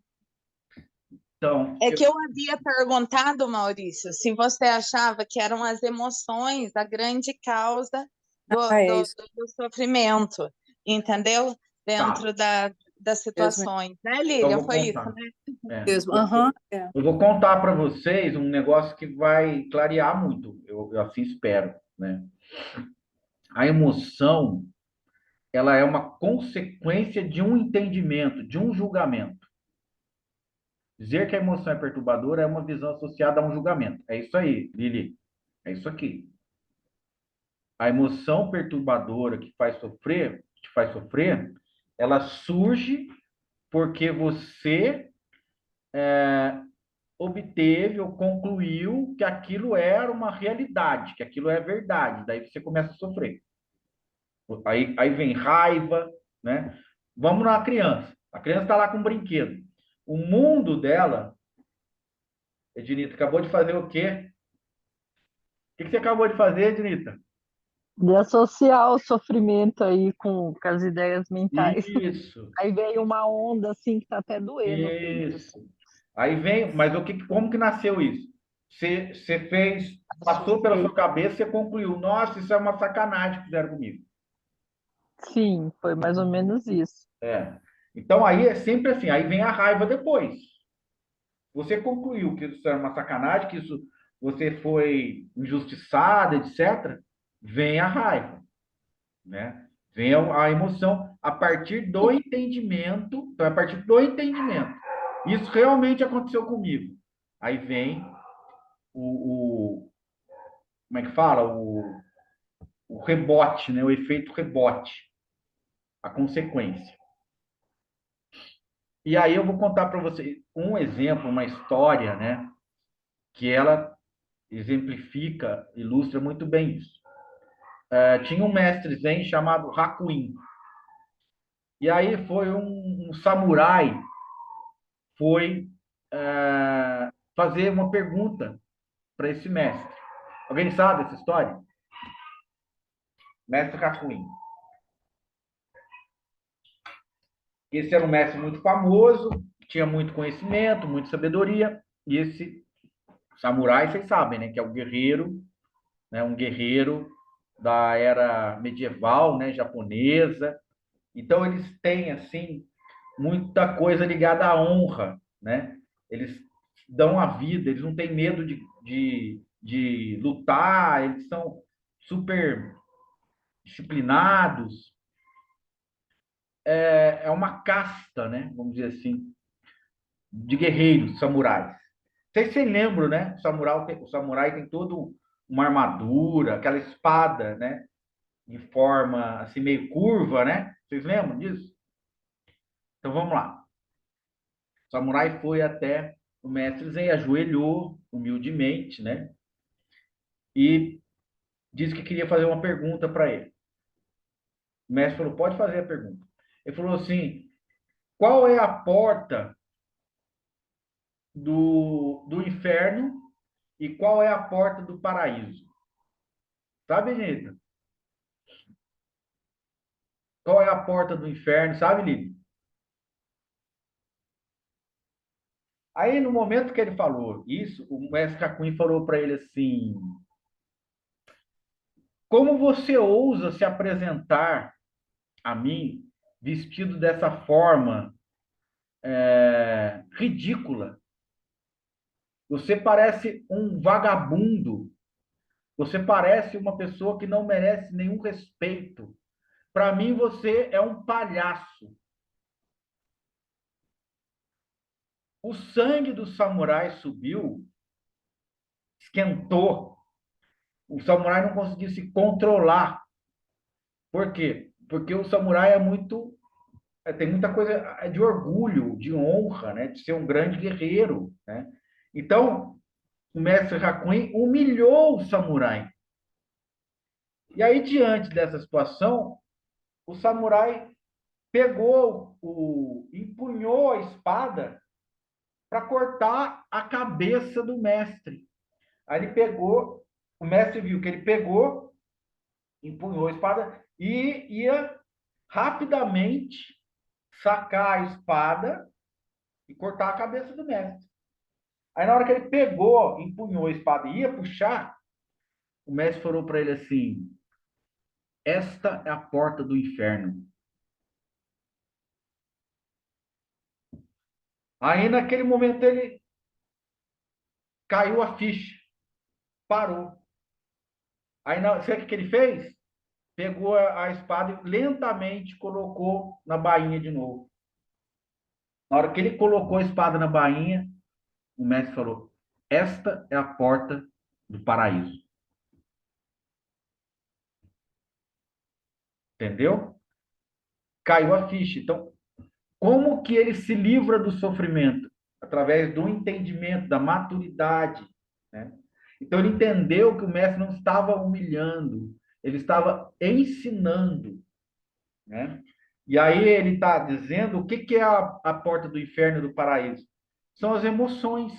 Speaker 1: Então,
Speaker 2: É que eu havia perguntado, Maurício, se você achava que eram as emoções a grande causa
Speaker 3: Ah, é isso.
Speaker 2: do sofrimento, entendeu?
Speaker 1: tá.
Speaker 2: Dentro das
Speaker 3: Mesmo,
Speaker 2: situações, né,
Speaker 1: Eu
Speaker 2: Lilian?
Speaker 1: vou
Speaker 2: Foi isso,
Speaker 1: contar.
Speaker 2: né?
Speaker 1: É.
Speaker 3: mesmo. Aham, é.
Speaker 1: Eu vou contar para vocês um negócio que vai clarear muito. Eu assim espero, né? A emoção, ela é uma consequência de um entendimento, de um julgamento. Dizer que a emoção é perturbadora é uma visão associada a um julgamento. É isso aí, Lili. É isso aqui. A emoção perturbadora que te faz sofrer, ela surge porque você obteve ou concluiu que aquilo era uma realidade, que aquilo é verdade. Daí você começa a sofrer. Aí vem raiva, né? Vamos na criança. A criança está lá com um brinquedo. O mundo dela, Ednita, acabou de fazer o quê? O que você acabou de fazer, Ednita?
Speaker 4: De associar o sofrimento aí com as ideias mentais.
Speaker 1: Isso,
Speaker 4: Aí veio uma onda assim que tá até doendo o peito, assim.
Speaker 1: isso. Aí vem, mas como que nasceu isso? Você fez, passou pela
Speaker 4: Associei.
Speaker 1: sua cabeça, você concluiu, nossa, isso é uma sacanagem que fizeram comigo.
Speaker 4: Sim, foi mais ou menos isso.
Speaker 1: É. Então aí é sempre assim, aí vem a raiva depois. Você concluiu que isso era uma sacanagem, que isso você foi injustiçada, etc. Vem a raiva, né? Vem a emoção a partir do entendimento. Então, a partir do entendimento. Isso realmente aconteceu comigo. Aí vem como é que fala? O rebote, né? O efeito rebote, a consequência. E aí eu vou contar para vocês um exemplo, uma história, né? Que ela exemplifica, ilustra muito bem isso. Tinha um mestre zen chamado Hakuin. E aí foi um samurai foi fazer uma pergunta para esse mestre. Alguém sabe essa história? Mestre Hakuin. Esse era um mestre muito famoso, tinha muito conhecimento, muita sabedoria. E esse samurai, vocês sabem, né? Que é o guerreiro, né? Um guerreiro da era medieval, né? Japonesa. Então, eles têm, assim, muita coisa ligada à honra, né? Eles dão a vida, eles não têm medo de lutar, eles são super disciplinados. É uma casta, né? Vamos dizer assim, de guerreiros, samurais. Vocês se lembram, né? O samurai tem todo uma armadura, aquela espada, né? Em forma assim meio curva, né? Vocês lembram disso? Então vamos lá. O samurai foi até o mestre Zen, ajoelhou humildemente, né? E disse que queria fazer uma pergunta para ele. O mestre falou: pode fazer a pergunta. Ele falou assim: qual é a porta do inferno e qual é a porta do paraíso? Sabe, Nita? Qual é a porta do inferno? Sabe, Lili? Aí, no momento que ele falou isso, o mestre Cacunha falou para ele assim: como você ousa se apresentar a mim vestido dessa forma ridícula? Você parece um vagabundo. Você parece uma pessoa que não merece nenhum respeito. Para mim, você é um palhaço. O sangue do samurai subiu, esquentou. O samurai não conseguiu se controlar. Por quê? Porque o samurai tem muita coisa de orgulho, de honra, né? De ser um grande guerreiro, né? Então, o mestre Hakuin humilhou o samurai. E aí, diante dessa situação, o samurai empunhou a espada para cortar a cabeça do mestre. Aí ele pegou, o mestre viu que ele pegou, empunhou a espada e ia rapidamente sacar a espada e cortar a cabeça do mestre. Aí na hora que ele pegou, empunhou a espada e ia puxar, o mestre falou para ele assim: esta é a porta do inferno. Aí naquele momento ele caiu a ficha, parou. Aí sabe o que ele fez? Pegou a espada e lentamente colocou na bainha de novo. Na hora que ele colocou a espada na bainha, o mestre falou: esta é a porta do paraíso. Entendeu? Caiu a ficha. Então, como que ele se livra do sofrimento? Através do entendimento, da maturidade, né? Então, ele entendeu que o mestre não estava humilhando, ele estava ensinando, né? E aí ele está dizendo o que é a porta do inferno e do paraíso? São as emoções.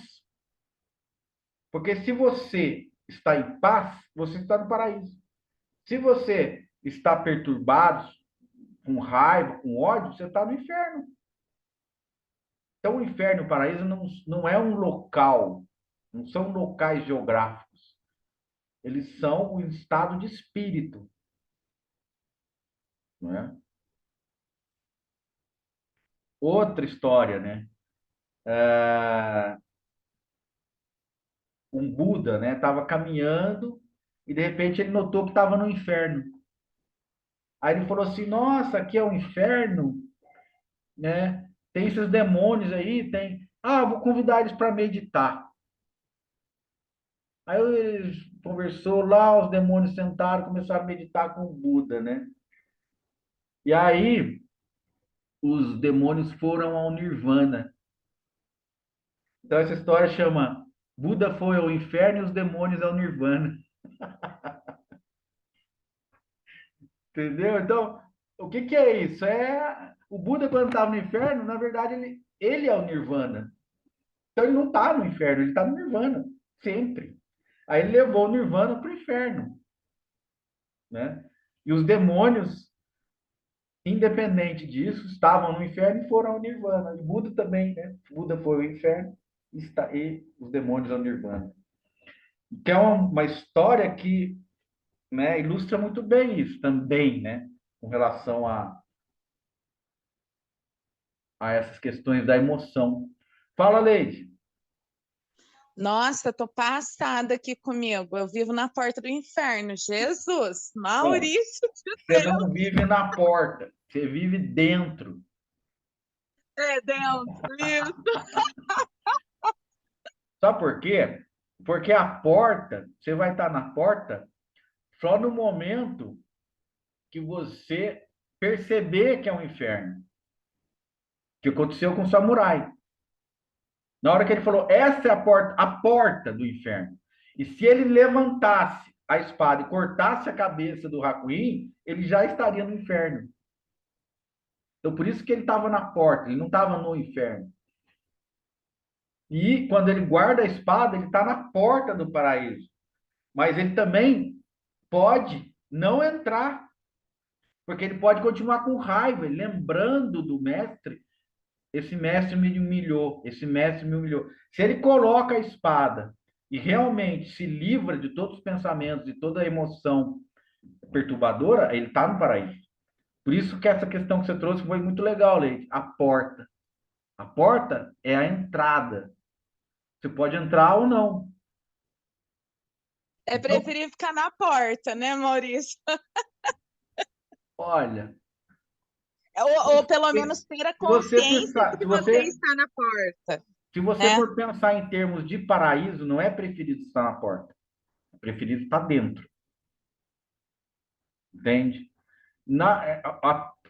Speaker 1: Porque se você está em paz, você está no paraíso. Se você está perturbado, com raiva, com ódio, você está no inferno. Então, o inferno e o paraíso não é um local, não são locais geográficos. Eles são o estado de espírito. Não é? Outra história, né? Um Buda, né? Estava caminhando e, de repente, ele notou que estava no inferno. Aí ele falou assim, nossa, aqui é o inferno, né? Tem esses demônios aí, tem... Ah, vou convidar eles para meditar. Aí eles conversou lá, os demônios sentaram, começaram a meditar com o Buda, né? E aí os demônios foram ao Nirvana. Então essa história chama Buda foi ao inferno e os demônios ao Nirvana. Entendeu? Então, o que é isso? O Buda, quando estava no inferno, na verdade, ele é o Nirvana. Então ele não está no inferno, ele está no Nirvana, sempre. Aí ele levou o Nirvana para o inferno, né? E os demônios, independente disso, estavam no inferno e foram ao Nirvana. E Buda também, né? Buda foi ao inferno e os demônios ao Nirvana. Então, é uma história que, né, ilustra muito bem isso também, né? Com relação a essas questões da emoção. Fala, Leide.
Speaker 2: Nossa, tô passada aqui comigo. Eu vivo na porta do inferno. Jesus,
Speaker 1: Bom,
Speaker 2: Maurício de
Speaker 1: você
Speaker 2: Deus.
Speaker 1: não vive na porta, você vive dentro.
Speaker 2: É dentro, isso.
Speaker 1: Sabe por quê? Porque a porta, você vai estar na porta só no momento que você perceber que é um inferno. Que aconteceu com o samurai. Na hora que ele falou, essa é a porta do inferno. E se ele levantasse a espada e cortasse a cabeça do Hakuin, ele já estaria no inferno. Então, por isso que ele estava na porta, ele não estava no inferno. E quando ele guarda a espada, ele está na porta do paraíso. Mas ele também pode não entrar, porque ele pode continuar com raiva, lembrando do mestre. Esse mestre me humilhou, esse mestre me humilhou. Se ele coloca a espada e realmente se livra de todos os pensamentos, de toda a emoção perturbadora, ele está no paraíso. Por isso que essa questão que você trouxe foi muito legal, Leite. A porta. A porta é a entrada. Você pode entrar ou não.
Speaker 2: É
Speaker 1: Então,
Speaker 2: preferível ficar na porta, né, Maurício?
Speaker 1: olha,
Speaker 2: Ou pelo menos ter a
Speaker 1: se você
Speaker 2: consciência de
Speaker 1: pensar,
Speaker 2: que você está na porta,
Speaker 1: se você
Speaker 2: né?
Speaker 1: for pensar em termos de paraíso, não é preferido estar na porta. É preferido estar dentro. Entende?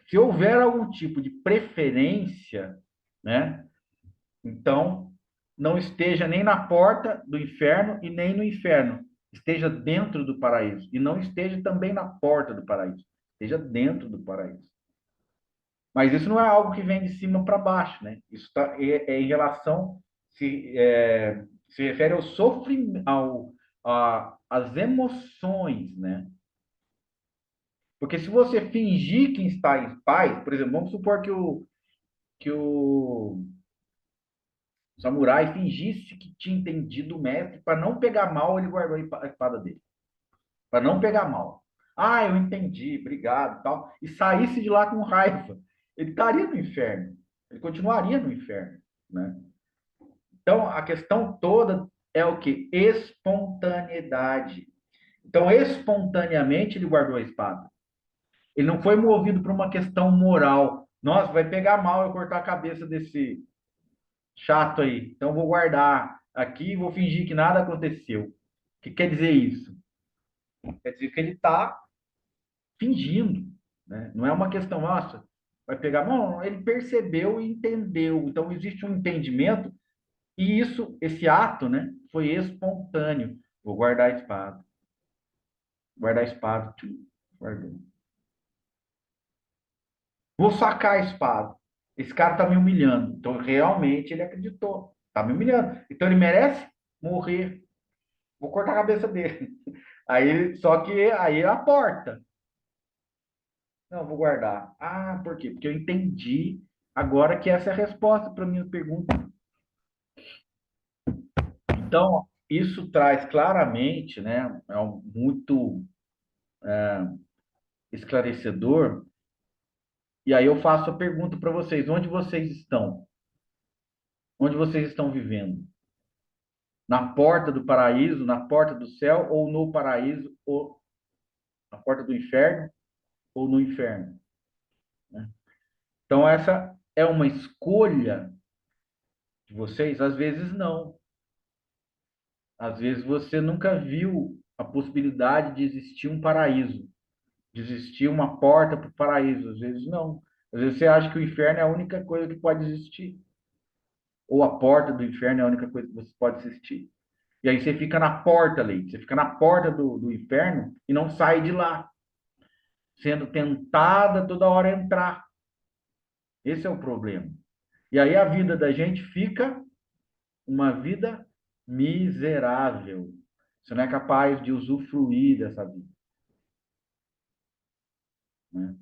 Speaker 1: Se houver algum tipo de preferência, né? Então, não esteja nem na porta do inferno e nem no inferno. Esteja dentro do paraíso. E não esteja também na porta do paraíso. Esteja dentro do paraíso. Mas isso não é algo que vem de cima para baixo, né? Isso é em relação, se refere ao sofrimento, as emoções, né? Porque se você fingir que está em paz, por exemplo, vamos supor que o samurai fingisse que tinha entendido o mestre, para não pegar mal, ele guardou a espada dele. Para não pegar mal. Ah, eu entendi, obrigado, tal. E saísse de lá com raiva. Ele estaria no inferno. Ele continuaria no inferno, né? Então, a questão toda é o que? Espontaneidade. Então, espontaneamente, ele guardou a espada. Ele não foi movido por uma questão moral. Nossa, vai pegar mal eu cortar a cabeça desse chato aí. Então, vou guardar aqui e vou fingir que nada aconteceu. O que quer dizer isso? Quer dizer que ele está fingindo, né? Não é uma questão, nossa, vai pegar. Não, ele percebeu e entendeu. Então, existe um entendimento e isso, esse ato, né, foi espontâneo. Vou guardar a espada. Guardar a espada, tio. Guardou. Vou sacar a espada. Esse cara está me humilhando. Então, realmente, ele acreditou. Está me humilhando. Então, ele merece morrer. Vou cortar a cabeça dele. Aí, só que aí é a porta. Não, vou guardar. Ah, por quê? Porque eu entendi agora que essa é a resposta para a minha pergunta. Então, isso traz claramente, né, muito esclarecedor. E aí eu faço a pergunta para vocês: onde vocês estão? Onde vocês estão vivendo? Na porta do paraíso, na porta do céu, ou no paraíso, ou na porta do inferno, ou no inferno, né? Então, essa é uma escolha de vocês? Às vezes não. Às vezes você nunca viu a possibilidade de existir um paraíso, de existir uma porta para o paraíso. Às vezes não. Às vezes você acha que o inferno é a única coisa que pode existir. Ou a porta do inferno é a única coisa que você pode assistir. E aí você fica na porta, Leite. Você fica na porta do inferno e não sai de lá, sendo tentada toda hora a entrar. Esse é o problema. E aí a vida da gente fica uma vida miserável. Você não é capaz de usufruir dessa vida, né?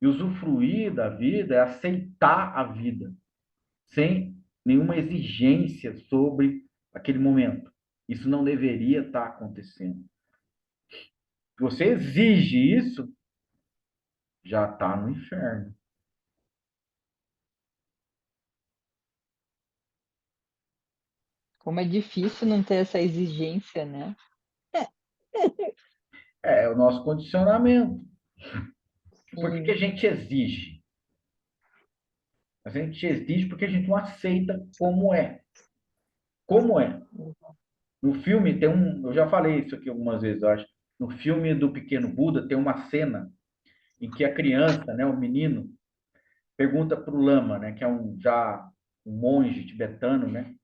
Speaker 1: E usufruir da vida é aceitar a vida, sem nenhuma exigência sobre aquele momento. Isso não deveria estar acontecendo. Se você exige isso, já está no inferno.
Speaker 4: Como é difícil não ter essa exigência, né?
Speaker 1: É o nosso condicionamento. Por que a
Speaker 4: Sim.
Speaker 1: gente exige? A gente exige porque a gente não aceita como é. Como é? No filme tem um. Eu já falei isso aqui algumas vezes, eu acho. No filme do Pequeno Buda tem uma cena em que a criança, né, o menino, pergunta para o lama, né, que é um monge tibetano, né,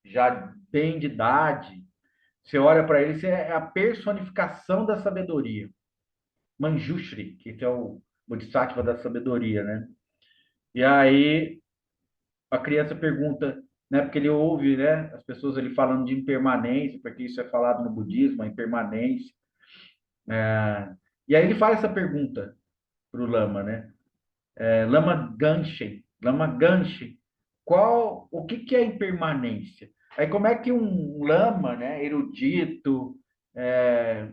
Speaker 1: já bem de idade. Você olha para ele, você é a personificação da sabedoria. Manjushri, que é o Bodhisattva da sabedoria, né? E aí a criança pergunta, né, porque ele ouve, né, as pessoas ali falando de impermanência, porque isso é falado no budismo, a impermanência. E aí ele faz essa pergunta para o lama, né? Lama Ganchen, o que é impermanência? Aí como é que um lama, né, erudito,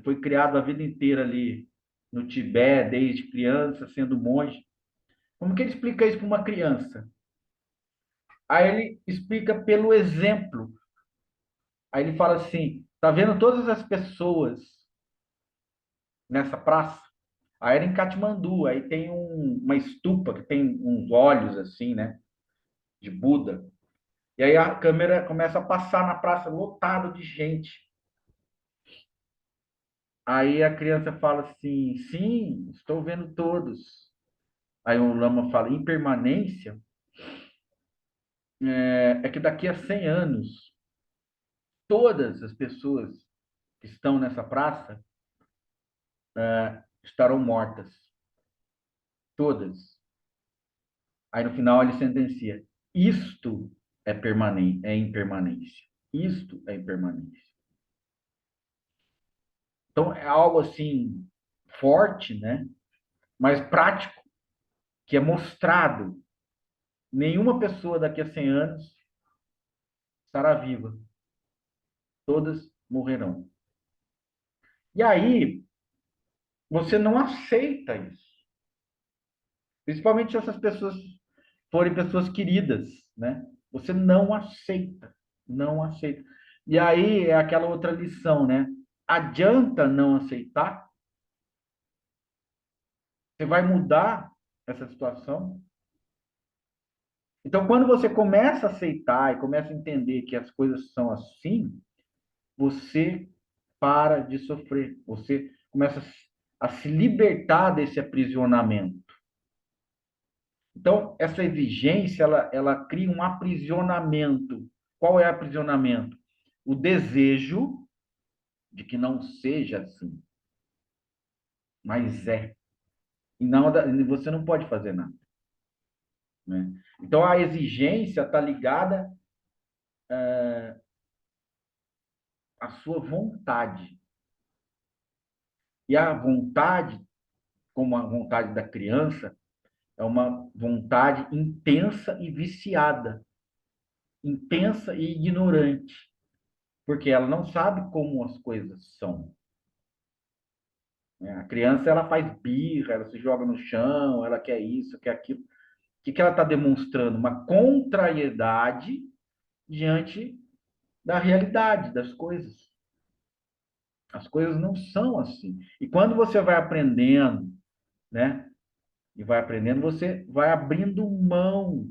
Speaker 1: foi criado a vida inteira ali no Tibete, desde criança, sendo monge, como que ele explica isso para uma criança? Aí ele explica pelo exemplo. Aí ele fala assim: tá vendo todas as pessoas nessa praça? Aí era em Katmandu, aí tem uma estupa que tem uns olhos assim, né, de Buda. E aí a câmera começa a passar na praça lotado de gente. Aí a criança fala assim: sim, estou vendo todos. Aí o lama fala: impermanência é que daqui a 100 anos, todas as pessoas que estão nessa praça estarão mortas. Todas. Aí no final ele sentencia: isto é permanente, é impermanência. Isto é impermanência. Então, é algo assim forte, né? Mas prático, que é mostrado. Nenhuma pessoa daqui a 100 anos estará viva. Todas morrerão. E aí, você não aceita isso. Principalmente se essas pessoas forem pessoas queridas, né? Você não aceita. Não aceita. E aí é aquela outra lição, né? Adianta não aceitar? Você vai mudar essa situação? Então, quando você começa a aceitar e começa a entender que as coisas são assim, você para de sofrer. Você começa a se libertar desse aprisionamento. Então, essa exigência, ela cria um aprisionamento. Qual é o aprisionamento? O desejo de que não seja assim, mas é. E não, você não pode fazer nada. Né? Então, a exigência está ligada à sua vontade. E a vontade, como a vontade da criança, é uma vontade intensa e viciada, intensa e ignorante, porque ela não sabe como as coisas são. Né? A criança ela faz birra, ela se joga no chão, ela quer isso, quer aquilo. O que ela está demonstrando? Uma contrariedade diante da realidade das coisas. As coisas não são assim. E quando você vai aprendendo, né? E vai aprendendo, você vai abrindo mão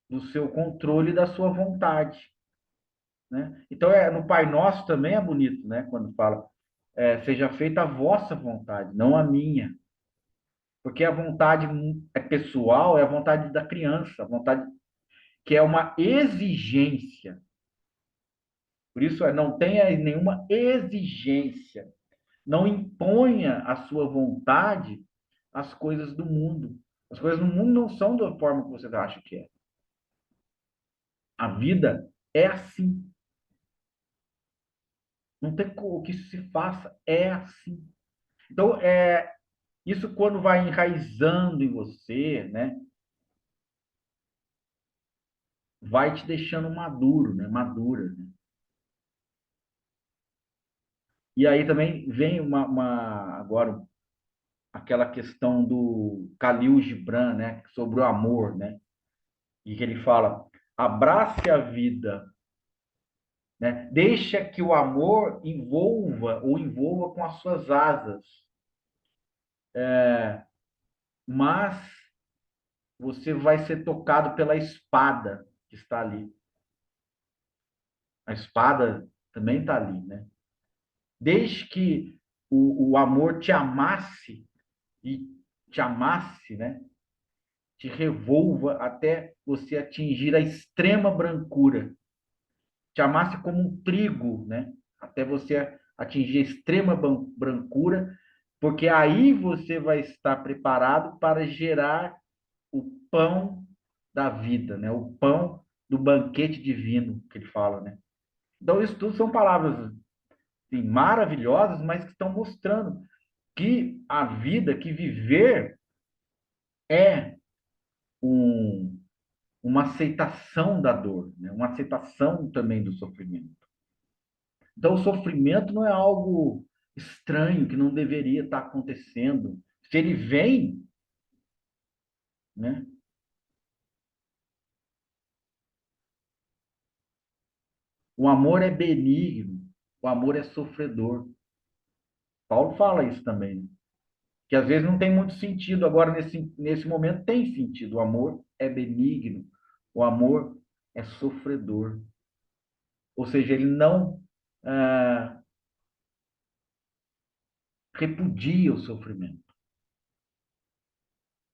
Speaker 1: do seu controle e da sua vontade. Né? Então, no Pai Nosso também é bonito, né? Quando fala, seja feita a vossa vontade, não a minha. Porque a vontade é pessoal, é a vontade da criança, a vontade que é uma exigência. Por isso, não tenha nenhuma exigência. Não imponha a sua vontade às coisas do mundo. As coisas do mundo não são da forma que você acha que é. A vida é assim. Não tem o que se faça, é assim. Então, isso quando vai enraizando em você, né? Vai te deixando maduro, né? Madura. Né? E aí também vem agora aquela questão do Khalil Gibran, né? Sobre o amor, né? E que ele fala: abrace a vida, né? Deixa que o amor envolva com as suas asas. Mas você vai ser tocado pela espada que está ali. A espada também está ali, né? Desde que o amor te amasse e te amasse, né? Te revolva até você atingir a extrema brancura. Te amasse como um trigo, né? Até você atingir a extrema brancura, porque aí você vai estar preparado para gerar o pão da vida, né? O pão do banquete divino que ele fala, né? Então, isso tudo são palavras assim, maravilhosas, mas que estão mostrando que a vida, que viver é um, uma aceitação da dor, né? Uma aceitação também do sofrimento. Então, o sofrimento não é algo estranho que não deveria estar acontecendo. Se ele vem, né? O amor é benigno, o amor é sofredor. Paulo fala isso também, né? Que às vezes não tem muito sentido, agora nesse momento tem sentido. O amor é benigno, o amor é sofredor. Ou seja, ele não repudia o sofrimento.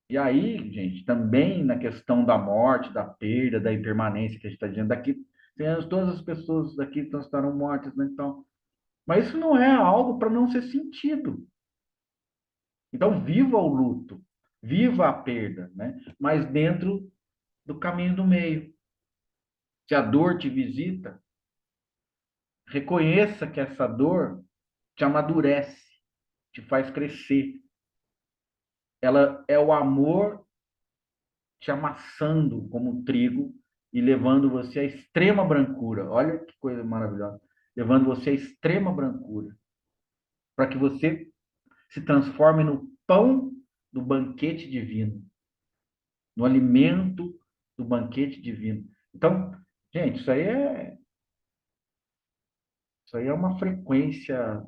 Speaker 1: E aí, gente, também na questão da morte, da perda, da impermanência que a gente está dizendo, daqui 100 anos todas as pessoas daqui estarão mortas, né? Então, mas isso não é algo para não ser sentido. Então, viva o luto, viva a perda, né? Mas dentro do caminho do meio. Se a dor te visita, reconheça que essa dor te amadurece, te faz crescer. Ela é o amor te amassando como um trigo e levando você à extrema brancura. Olha que coisa maravilhosa. Levando você à extrema brancura. Para que você se transforme no pão do banquete divino. No alimento do banquete divino. Então, gente, isso aí é uma frequência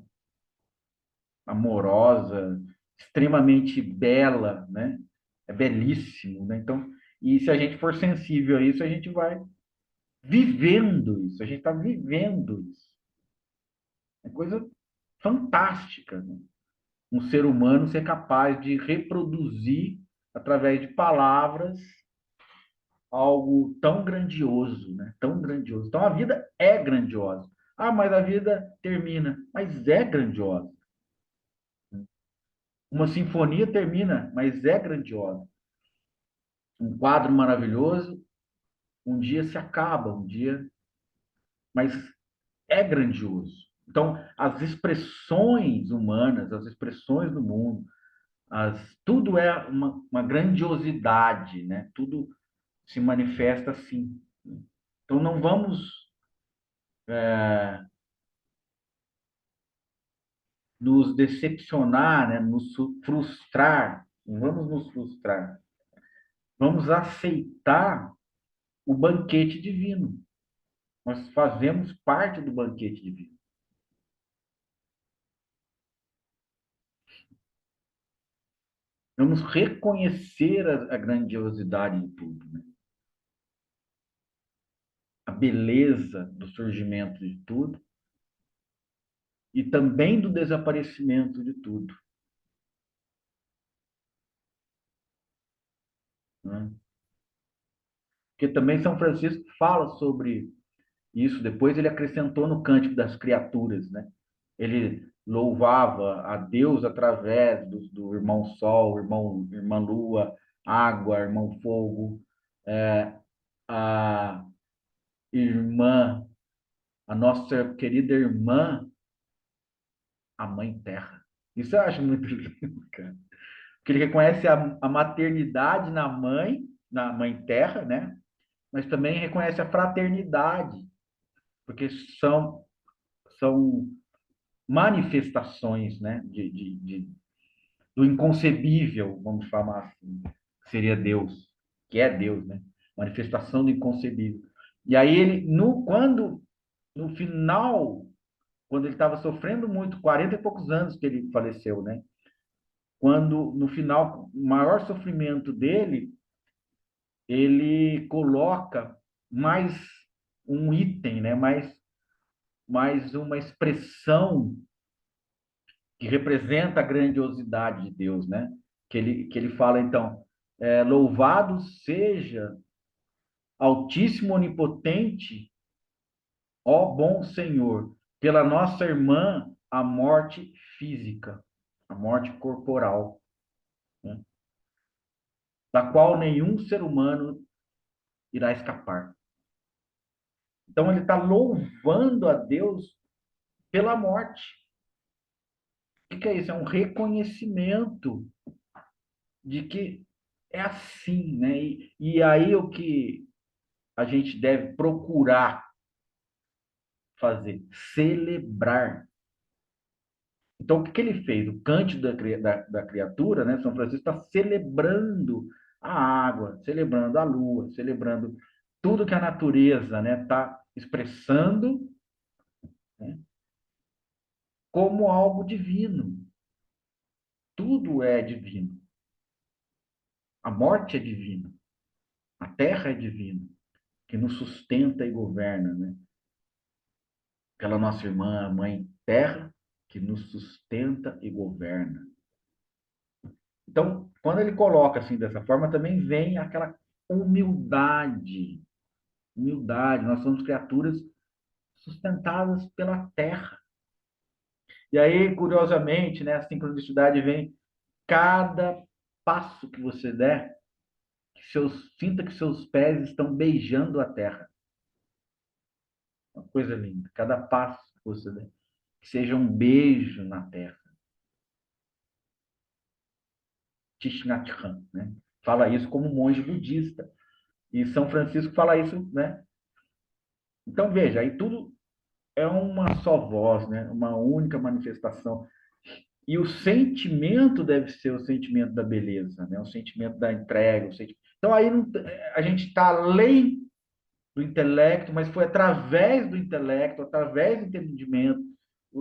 Speaker 1: amorosa, extremamente bela, né? É belíssimo, né? Então, e se a gente for sensível a isso, a gente vai vivendo isso, a gente está vivendo isso. É coisa fantástica, né? Um ser humano ser capaz de reproduzir, através de palavras, algo tão grandioso, né? Tão grandioso. Então, a vida é grandiosa. Ah, mas a vida termina. Mas é grandiosa. Uma sinfonia termina, mas é grandiosa. Um quadro maravilhoso, um dia se acaba, um dia, mas é grandioso. Então, as expressões humanas, as expressões do mundo, tudo é uma grandiosidade, né? Tudo se manifesta assim. Então, não vamos nos decepcionar, né? Nos frustrar, não vamos nos frustrar. Vamos aceitar o banquete divino. Nós fazemos parte do banquete divino. Vamos reconhecer a grandiosidade de tudo, né? A beleza do surgimento de tudo e também do desaparecimento de tudo, né? Porque também São Francisco fala sobre isso. Depois ele acrescentou no Cântico das Criaturas, né? Ele louvava a Deus através do irmão Sol, irmã Lua, água, irmão Fogo, a irmã, a nossa querida irmã, a Mãe Terra. Isso eu acho muito lindo, cara. Porque ele reconhece a maternidade na Mãe Terra, né? Mas também reconhece a fraternidade, porque são manifestações, né? Do inconcebível, vamos falar assim, que seria Deus, que é Deus, né? Manifestação do inconcebível. E aí ele, no final, quando ele estava sofrendo muito, 40 e poucos anos que ele faleceu, né? Quando no final, o maior sofrimento dele, ele coloca mais um item, né? Mais uma expressão que representa a grandiosidade de Deus, né? Que ele fala, então, louvado seja Altíssimo Onipotente, ó bom Senhor, pela nossa irmã, a morte física, a morte corporal, né? Da qual nenhum ser humano irá escapar. Então, ele está louvando a Deus pela morte. O que é isso? É um reconhecimento de que é assim, né? E aí o que a gente deve procurar fazer? Celebrar. Então, o que ele fez? O cântico da criatura, né? São Francisco está celebrando a água, celebrando a lua, celebrando tudo que a natureza, né, está expressando, né, como algo divino. Tudo é divino. A morte é divina. A terra é divina, que nos sustenta e governa, né? Aquela nossa irmã, a mãe terra, que nos sustenta e governa. Então, quando ele coloca assim dessa forma, também vem aquela humildade. Humildade. Nós somos criaturas sustentadas pela terra. E aí, curiosamente, né, a sincronicidade vem cada passo que você der, sinta que seus pés estão beijando a terra. coisa linda. Cada passo que você der, que seja um beijo na terra. Thich Nhat Hanh, né? Fala isso como monge budista. E São Francisco fala isso, né? Então, veja, aí tudo é uma só voz, né? Uma única manifestação. E o sentimento deve ser o sentimento da beleza, né? O sentimento da entrega. Então, aí não, a gente está além do intelecto, mas foi através do intelecto, através do entendimento.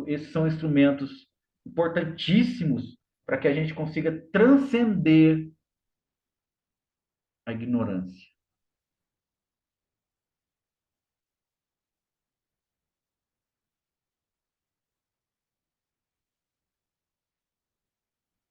Speaker 1: Esses são instrumentos importantíssimos para que a gente consiga transcender a ignorância.